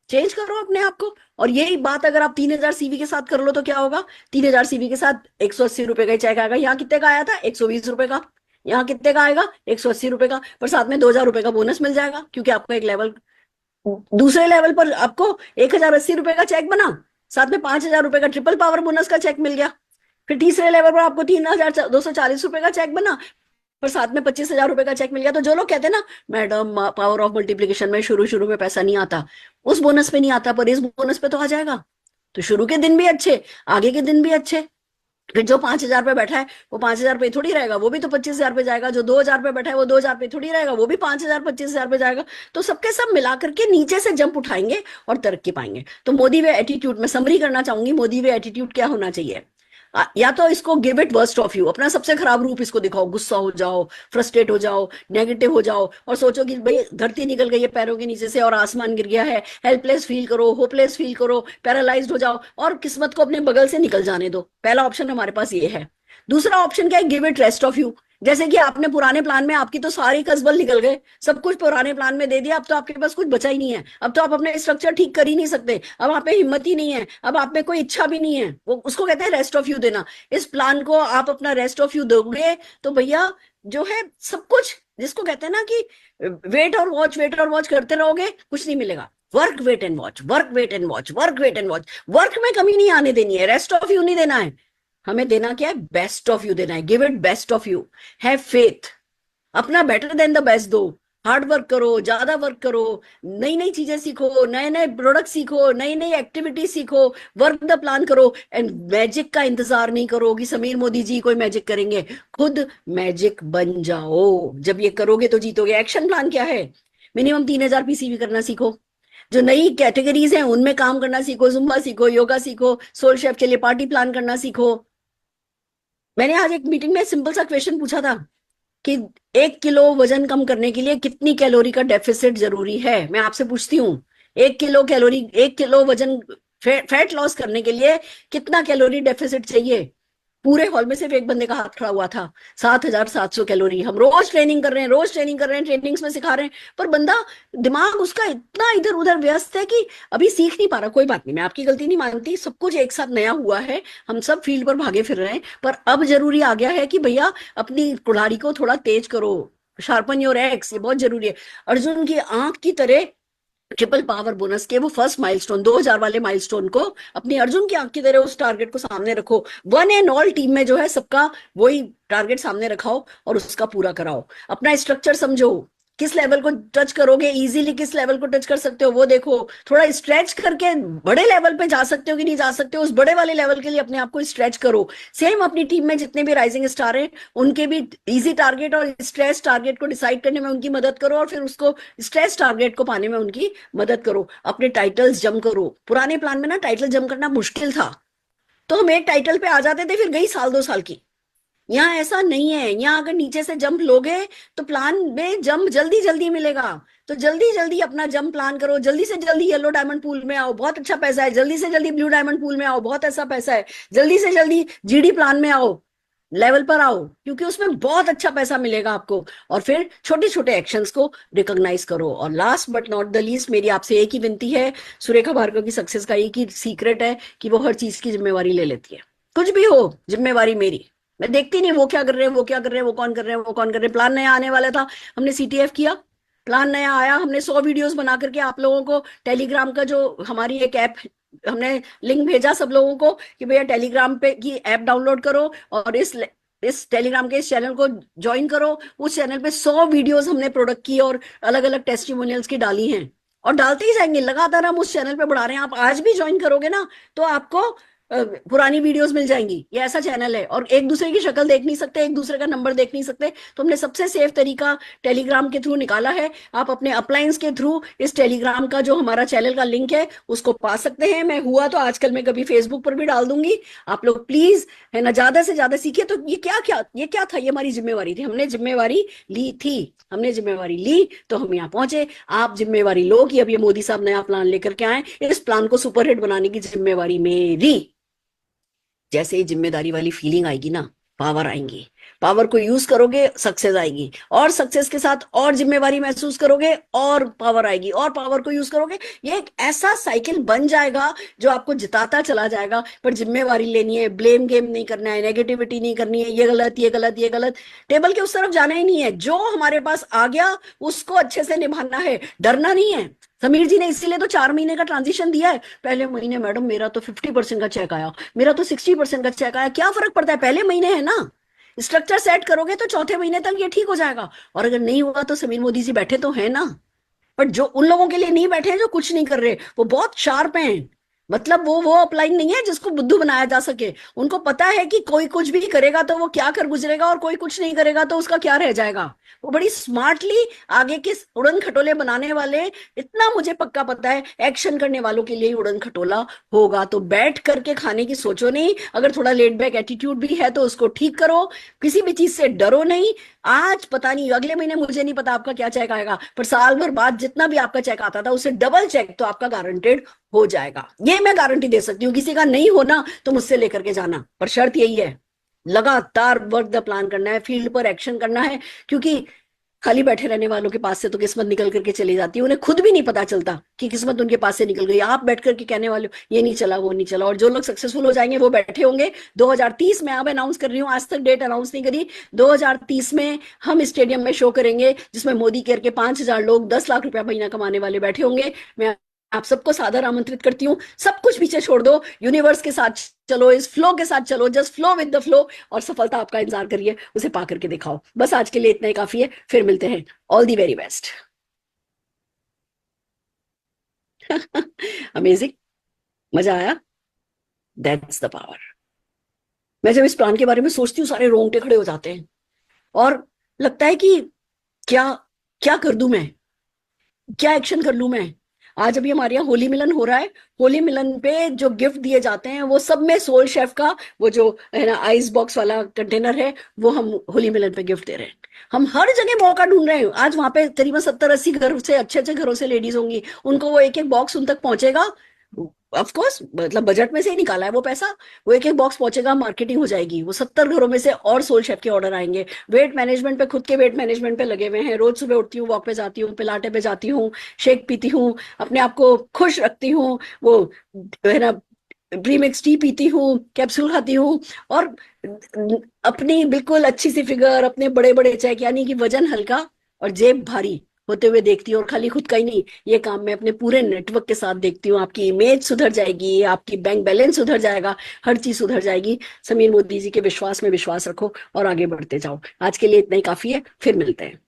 चेंज करो अपने आप को। और यही बात अगर आप 3,000 सीवी के साथ कर लो तो क्या होगा? 3,000 सीवी के साथ 180 रुपए का चेक आएगा। यहाँ कितने का आया था? 120 रुपए का। यहाँ कितने का आएगा? 180 रुपए का, पर साथ में 2,000 रुपए का बोनस मिल जाएगा, क्योंकि आपको एक लेवल, दूसरे लेवल पर आपको 1,080 रुपए का चेक बना, साथ में 5,000 रुपए का ट्रिपल पावर बोनस का चेक मिल गया। फिर तीसरे लेवल पर आपको 3,240 रुपए का चेक बना, पर साथ में 25,000 रुपए का चेक मिल गया। तो जो लोग कहते हैं ना मैडम पावर ऑफ मल्टीप्लिकेशन में शुरू शुरू में पैसा नहीं आता, उस बोनस पे नहीं आता, पर इस बोनस पे तो आ जाएगा। तो शुरू के दिन भी अच्छे, आगे के दिन भी अच्छे। फिर जो 5,000 पे बैठा है वो 5,000 पे थोड़ी रहेगा, वो भी तो 25,000 पे जाएगा। जो 2,000 पे बैठा है वो 2,000 पे थोड़ी रहेगा, वो भी 5,000, 25,000 पे जाएगा। तो सबके सब मिलाकर के नीचे से जंप उठाएंगे और तरक्की पाएंगे। तो मोदी वे एटीट्यूड में समरी करना चाहूंगी, मोदी वे एटीट्यूड क्या होना चाहिए? या तो इसको give it worst of you, अपना सबसे खराब रूप इसको दिखाओ, गुस्सा हो जाओ, फ्रस्ट्रेट हो जाओ, नेगेटिव हो जाओ, और सोचो कि भाई धरती निकल गई है पैरों के नीचे से और आसमान गिर गया है। हेल्पलेस फील करो, होपलेस फील करो, पैरालाइज्ड हो जाओ, और किस्मत को अपने बगल से निकल जाने दो। पहला ऑप्शन हमारे पास ये है। दूसरा ऑप्शन क्या है? Give it rest of you. जैसे कि आपने पुराने प्लान में आपकी तो सारी कसबल निकल गए, सब कुछ पुराने प्लान में दे दिया, अब तो आपके पास कुछ बचा ही नहीं है। अब तो आप अपने स्ट्रक्चर ठीक कर ही नहीं सकते, अब आप में हिम्मत ही नहीं है, अब आप में कोई इच्छा भी नहीं है। वो उसको कहते हैं रेस्ट ऑफ यू देना। इस प्लान को आप अपना रेस्ट ऑफ यू दोगे तो भैया जो है सब कुछ, जिसको कहते हैं ना कि वेट और वॉच करते रहोगे, कुछ नहीं मिलेगा। Work wait and watch, work wait and watch, work wait and watch. Work में कमी नहीं आने देनी है, रेस्ट ऑफ यू नहीं देना है। हमें देना क्या है? बेस्ट ऑफ यू देना है। Give it best of you. Have faith, अपना बेटर देन द बेस्ट दो। हार्ड वर्क करो, ज्यादा वर्क करो, नई नई चीजें सीखो, नए नए प्रोडक्ट सीखो, नई नई एक्टिविटी सीखो, वर्क द प्लान करो। एंड मैजिक का इंतजार नहीं करो कि समीर मोदी जी कोई मैजिक करेंगे, खुद मैजिक बन जाओ। जब ये करोगे तो जीतोगे। एक्शन प्लान क्या है? मिनिमम 3,000 पीसीवी करना सीखो, जो नई कैटेगरीज हैं उनमें काम करना सीखो, जुम्बा सीखो, योगा सीखो, सोल शेफ के लिए पार्टी प्लान करना सीखो। मैंने आज एक मीटिंग में सिंपल सा क्वेश्चन पूछा था कि 1 किलो वजन कम करने के लिए कितनी कैलोरी का डेफिसिट जरूरी है। मैं आपसे पूछती हूँ, 1 किलो 1 किलो वजन फैट लॉस करने के लिए कितना कैलोरी डेफिसिट चाहिए? पूरे हॉल में सिर्फ एक बंदे का हाथ खड़ा हुआ था। 7,700 कैलोरी। हम रोज ट्रेनिंग कर रहे हैं, रोज ट्रेनिंग कर रहे हैं, ट्रेनिंग्स में सिखा रहे हैं, पर बंदा दिमाग उसका इतना इधर उधर व्यस्त है कि अभी सीख नहीं पा रहा। कोई बात नहीं, मैं आपकी गलती नहीं मानती, सब कुछ एक साथ नया हुआ है, हम सब फील्ड पर भागे फिर रहे हैं। पर अब जरूरी आ गया है कि भैया अपनी कुल्हाड़ी को थोड़ा तेज करो, शार्पन योर एक्स, ये बहुत जरूरी है। अर्जुन की आंख की तरह ट्रिपल पावर बोनस के वो फर्स्ट माइलस्टोन, 2,000 वाले माइलस्टोन को अपनी अर्जुन की आंख की तरह उस टारगेट को सामने रखो। वन एंड ऑल टीम में जो है सबका वही टारगेट सामने रखाओ और उसका पूरा कराओ। अपना स्ट्रक्चर समझो, किस लेवल को टच करोगे, इजीली किस लेवल को टच कर सकते हो वो देखो, थोड़ा स्ट्रेच करके बड़े लेवल पे जा सकते हो कि नहीं जा सकते हो, उस बड़े वाले लेवल के लिए अपने आप को स्ट्रेच करो। सेम अपनी टीम में जितने भी राइजिंग स्टार हैं उनके भी इजी टारगेट और स्ट्रेच टारगेट को डिसाइड करने में उनकी मदद करो, और फिर उसको स्ट्रेच टारगेट को पाने में उनकी मदद करो। अपने टाइटल्स जम करो। पुराने प्लान में ना टाइटल जम करना मुश्किल था, तो हम एक टाइटल पे आ जाते थे, फिर गई साल 2 साल की। यहाँ ऐसा नहीं है, यहाँ अगर नीचे से जंप लोगे तो प्लान में जंप जल्दी जल्दी मिलेगा। तो जल्दी जल्दी अपना जंप प्लान करो, जल्दी से जल्दी येलो डायमंड पूल में आओ, बहुत अच्छा पैसा है, जल्दी से जल्दी ब्लू डायमंड पूल में आओ, बहुत ऐसा पैसा है, जल्दी से जल्दी जीडी प्लान में आओ, लेवल पर आओ, क्योंकि उसमें बहुत अच्छा पैसा मिलेगा आपको। और फिर छोटे छोटे एक्शंस को रिकॉग्नाइज करो। और last but not the least, मेरी आपसे एक ही विनती है, सुरेखा भार्गव की सक्सेस का एक ही सीक्रेट है कि वो हर चीज की जिम्मेवारी ले लेती है। कुछ भी हो, जिम्मेवारी मेरी। मैं देखती नहीं वो क्या कर रहे हैं, वो क्या कर रहे हैं, वो कौन कर रहे हैं, वो कौन कर रहे हैं। प्लान नया आने वाला था, हमने सीटीएफ किया, प्लान नया आया, हमने 100 वीडियोस बना करके आप लोगों को टेलीग्राम का जो हमारी एक ऐप, हमने लिंक भेजा सब लोगों को कि भैया टेलीग्राम पे की ऐप डाउनलोड करो और इस टेलीग्राम के इस चैनल को ज्वाइन करो। उस चैनल पे 100 वीडियोस हमने प्रोडक्ट की और अलग अलग टेस्टिमोनियल्स की डाली हैं, और डालते ही जाएंगे लगातार। हम उस चैनल पे बढ़ा रहे हैं। आप आज भी ज्वाइन करोगे ना तो आपको पुरानी वीडियोस मिल जाएंगी। ये ऐसा चैनल है, और एक दूसरे की शक्ल देख नहीं सकते, एक दूसरे का नंबर देख नहीं सकते, तो हमने सबसे सेफ तरीका टेलीग्राम के थ्रू निकाला है। आप अपने अपलाइंस के थ्रू इस टेलीग्राम का जो हमारा चैनल का लिंक है उसको पा सकते हैं। मैं हुआ तो आजकल मैं कभी फेसबुक पर भी डाल दूंगी। आप लोग प्लीज है ना ज्यादा से ज्यादा सीखिए। तो ये क्या था, ये हमारी जिम्मेवारी थी, हमने जिम्मेवारी ली थी, हमने जिम्मेवारी ली तो हम यहाँ पहुंचे। आप जिम्मेवारी लो कि अब ये मोदी साहब नया प्लान लेकर के आए, इस प्लान को सुपरहिट बनाने की जिम्मेवारी मेरी। जैसे ही जिम्मेदारी वाली फीलिंग आएगी ना, पावर आएंगी, पावर को यूज करोगे सक्सेस आएगी, और सक्सेस के साथ और जिम्मेवारी महसूस करोगे और पावर आएगी, और पावर को यूज करोगे। ये एक ऐसा साइकिल बन जाएगा जो आपको जिताता चला जाएगा। पर जिम्मेवारी लेनी है, ब्लेम गेम नहीं करना है, नेगेटिविटी नहीं करनी है, ये गलत ये गलत ये गलत, टेबल के उस तरफ जाना ही नहीं है। जो हमारे पास आ गया उसको अच्छे से निभाना है, डरना नहीं है। समीर जी ने इसीलिए तो 4 महीने का ट्रांजिशन दिया है। पहले महीने मैडम मेरा तो 50% का चेक आया, मेरा तो 60% का चेक आया, क्या फर्क पड़ता है, पहले महीने है ना। स्ट्रक्चर सेट करोगे तो चौथे महीने तक ये ठीक हो जाएगा। और अगर नहीं हुआ तो समीर मोदी जी बैठे तो है ना। बट जो उन लोगों के लिए नहीं बैठे हैं जो कुछ नहीं कर रहे, वो बहुत शार्प हैं। मतलब वो अपलाइन नहीं है जिसको बुद्धू बनाया जा सके। उनको पता है कि कोई कुछ भी करेगा तो वो क्या कर गुजरेगा, और कोई कुछ नहीं करेगा तो उसका क्या रह जाएगा। वो बड़ी स्मार्टली आगे के उड़न खटोले बनाने वाले। इतना मुझे पक्का पता है, एक्शन करने वालों के लिए ही उड़न खटोला होगा। तो बैठ करके खाने की सोचो नहीं। अगर थोड़ा लेट बैक एटीट्यूड भी है तो उसको ठीक करो, किसी भी चीज से डरो नहीं। आज पता नहीं, अगले महीने मुझे नहीं पता आपका क्या चेक आएगा, पर साल भर बाद जितना भी आपका चेक आता था उससे डबल चेक तो आपका गारंटेड हो जाएगा। ये मैं गारंटी दे सकती हूँ। किसी का नहीं होना तो मुझसे लेकर के जाना, पर शर्त यही है, लगातार वर्क द प्लान करना है, फील्ड पर एक्शन करना है। क्योंकि खाली बैठे रहने वालों के पास से तो किस्मत निकल करके चली जाती है, उन्हें खुद भी नहीं पता चलता कि किस्मत उनके पास से निकल गई। आप बैठ करके कहने वाले हो ये नहीं चला वो नहीं चला। और जो लोग सक्सेसफुल हो जाएंगे वो बैठे होंगे 2030 में। अब अनाउंस कर रही हूँ, आज तक डेट अनाउंस नहीं करी। 2030 में हम स्टेडियम में शो करेंगे जिसमें मोदी केयर के 5,000 लोग 10 लाख रुपया महीना कमाने वाले बैठे होंगे। मैं आप सबको सादर आमंत्रित करती हूँ। सब कुछ पीछे छोड़ दो, यूनिवर्स के साथ चलो, इस फ्लो के साथ चलो, just flow with the flow, और सफलता आपका इंतजार करिए, उसे पा करके दिखाओ। बस आज के लिए इतना ही काफी है, फिर मिलते हैं। All the very best. Amazing, मजा आया, दैट्स द पावर। मैं जब इस प्लान के बारे में सोचती हूँ सारे रोंगटे खड़े हो जाते हैं, और लगता है कि क्या क्या कर दूं मैं, क्या एक्शन कर लूं मैं। आज अभी हमारे यहाँ होली मिलन हो रहा है। होली मिलन पे जो गिफ्ट दिए जाते हैं वो सब में सोल शेफ का वो जो है ना आइस बॉक्स वाला कंटेनर है, वो हम होली मिलन पे गिफ्ट दे रहे हैं। हम हर जगह मौका ढूंढ रहे हैं। आज वहां पे करीबन 70-80 घर से, अच्छे अच्छे घरों से लेडीज होंगी, उनको वो एक एक बॉक्स उन तक पहुंचेगा। ऑफ कोर्स मतलब बजट में से ही निकाला है वो पैसा। वो एक एक बॉक्स पहुंचेगा, मार्केटिंग हो जाएगी। वो 70 घरों में से और सोल शेफ के ऑर्डर आएंगे। वेट मैनेजमेंट पे, खुद के वेट मैनेजमेंट पे लगे हुए हैं। रोज सुबह उठती हूँ, वॉक पे जाती हूँ, पिलाटे पे जाती हूँ, शेक पीती हूँ, अपने आप को खुश रखती हूँ। वो है ना प्रीमिक्स टी पीती हूँ, कैप्सूल खाती हूँ, और अपनी बिल्कुल अच्छी सी फिगर, अपने बड़े बड़े चेक, यानी कि वजन हल्का और जेब भारी होते हुए देखती हूँ। और खाली खुद का ही नहीं, ये काम मैं अपने पूरे नेटवर्क के साथ देखती हूँ। आपकी इमेज सुधर जाएगी, आपकी बैंक बैलेंस सुधर जाएगा, हर चीज सुधर जाएगी। समीर मोदी जी के विश्वास में विश्वास रखो और आगे बढ़ते जाओ। आज के लिए इतना ही काफी है, फिर मिलते हैं।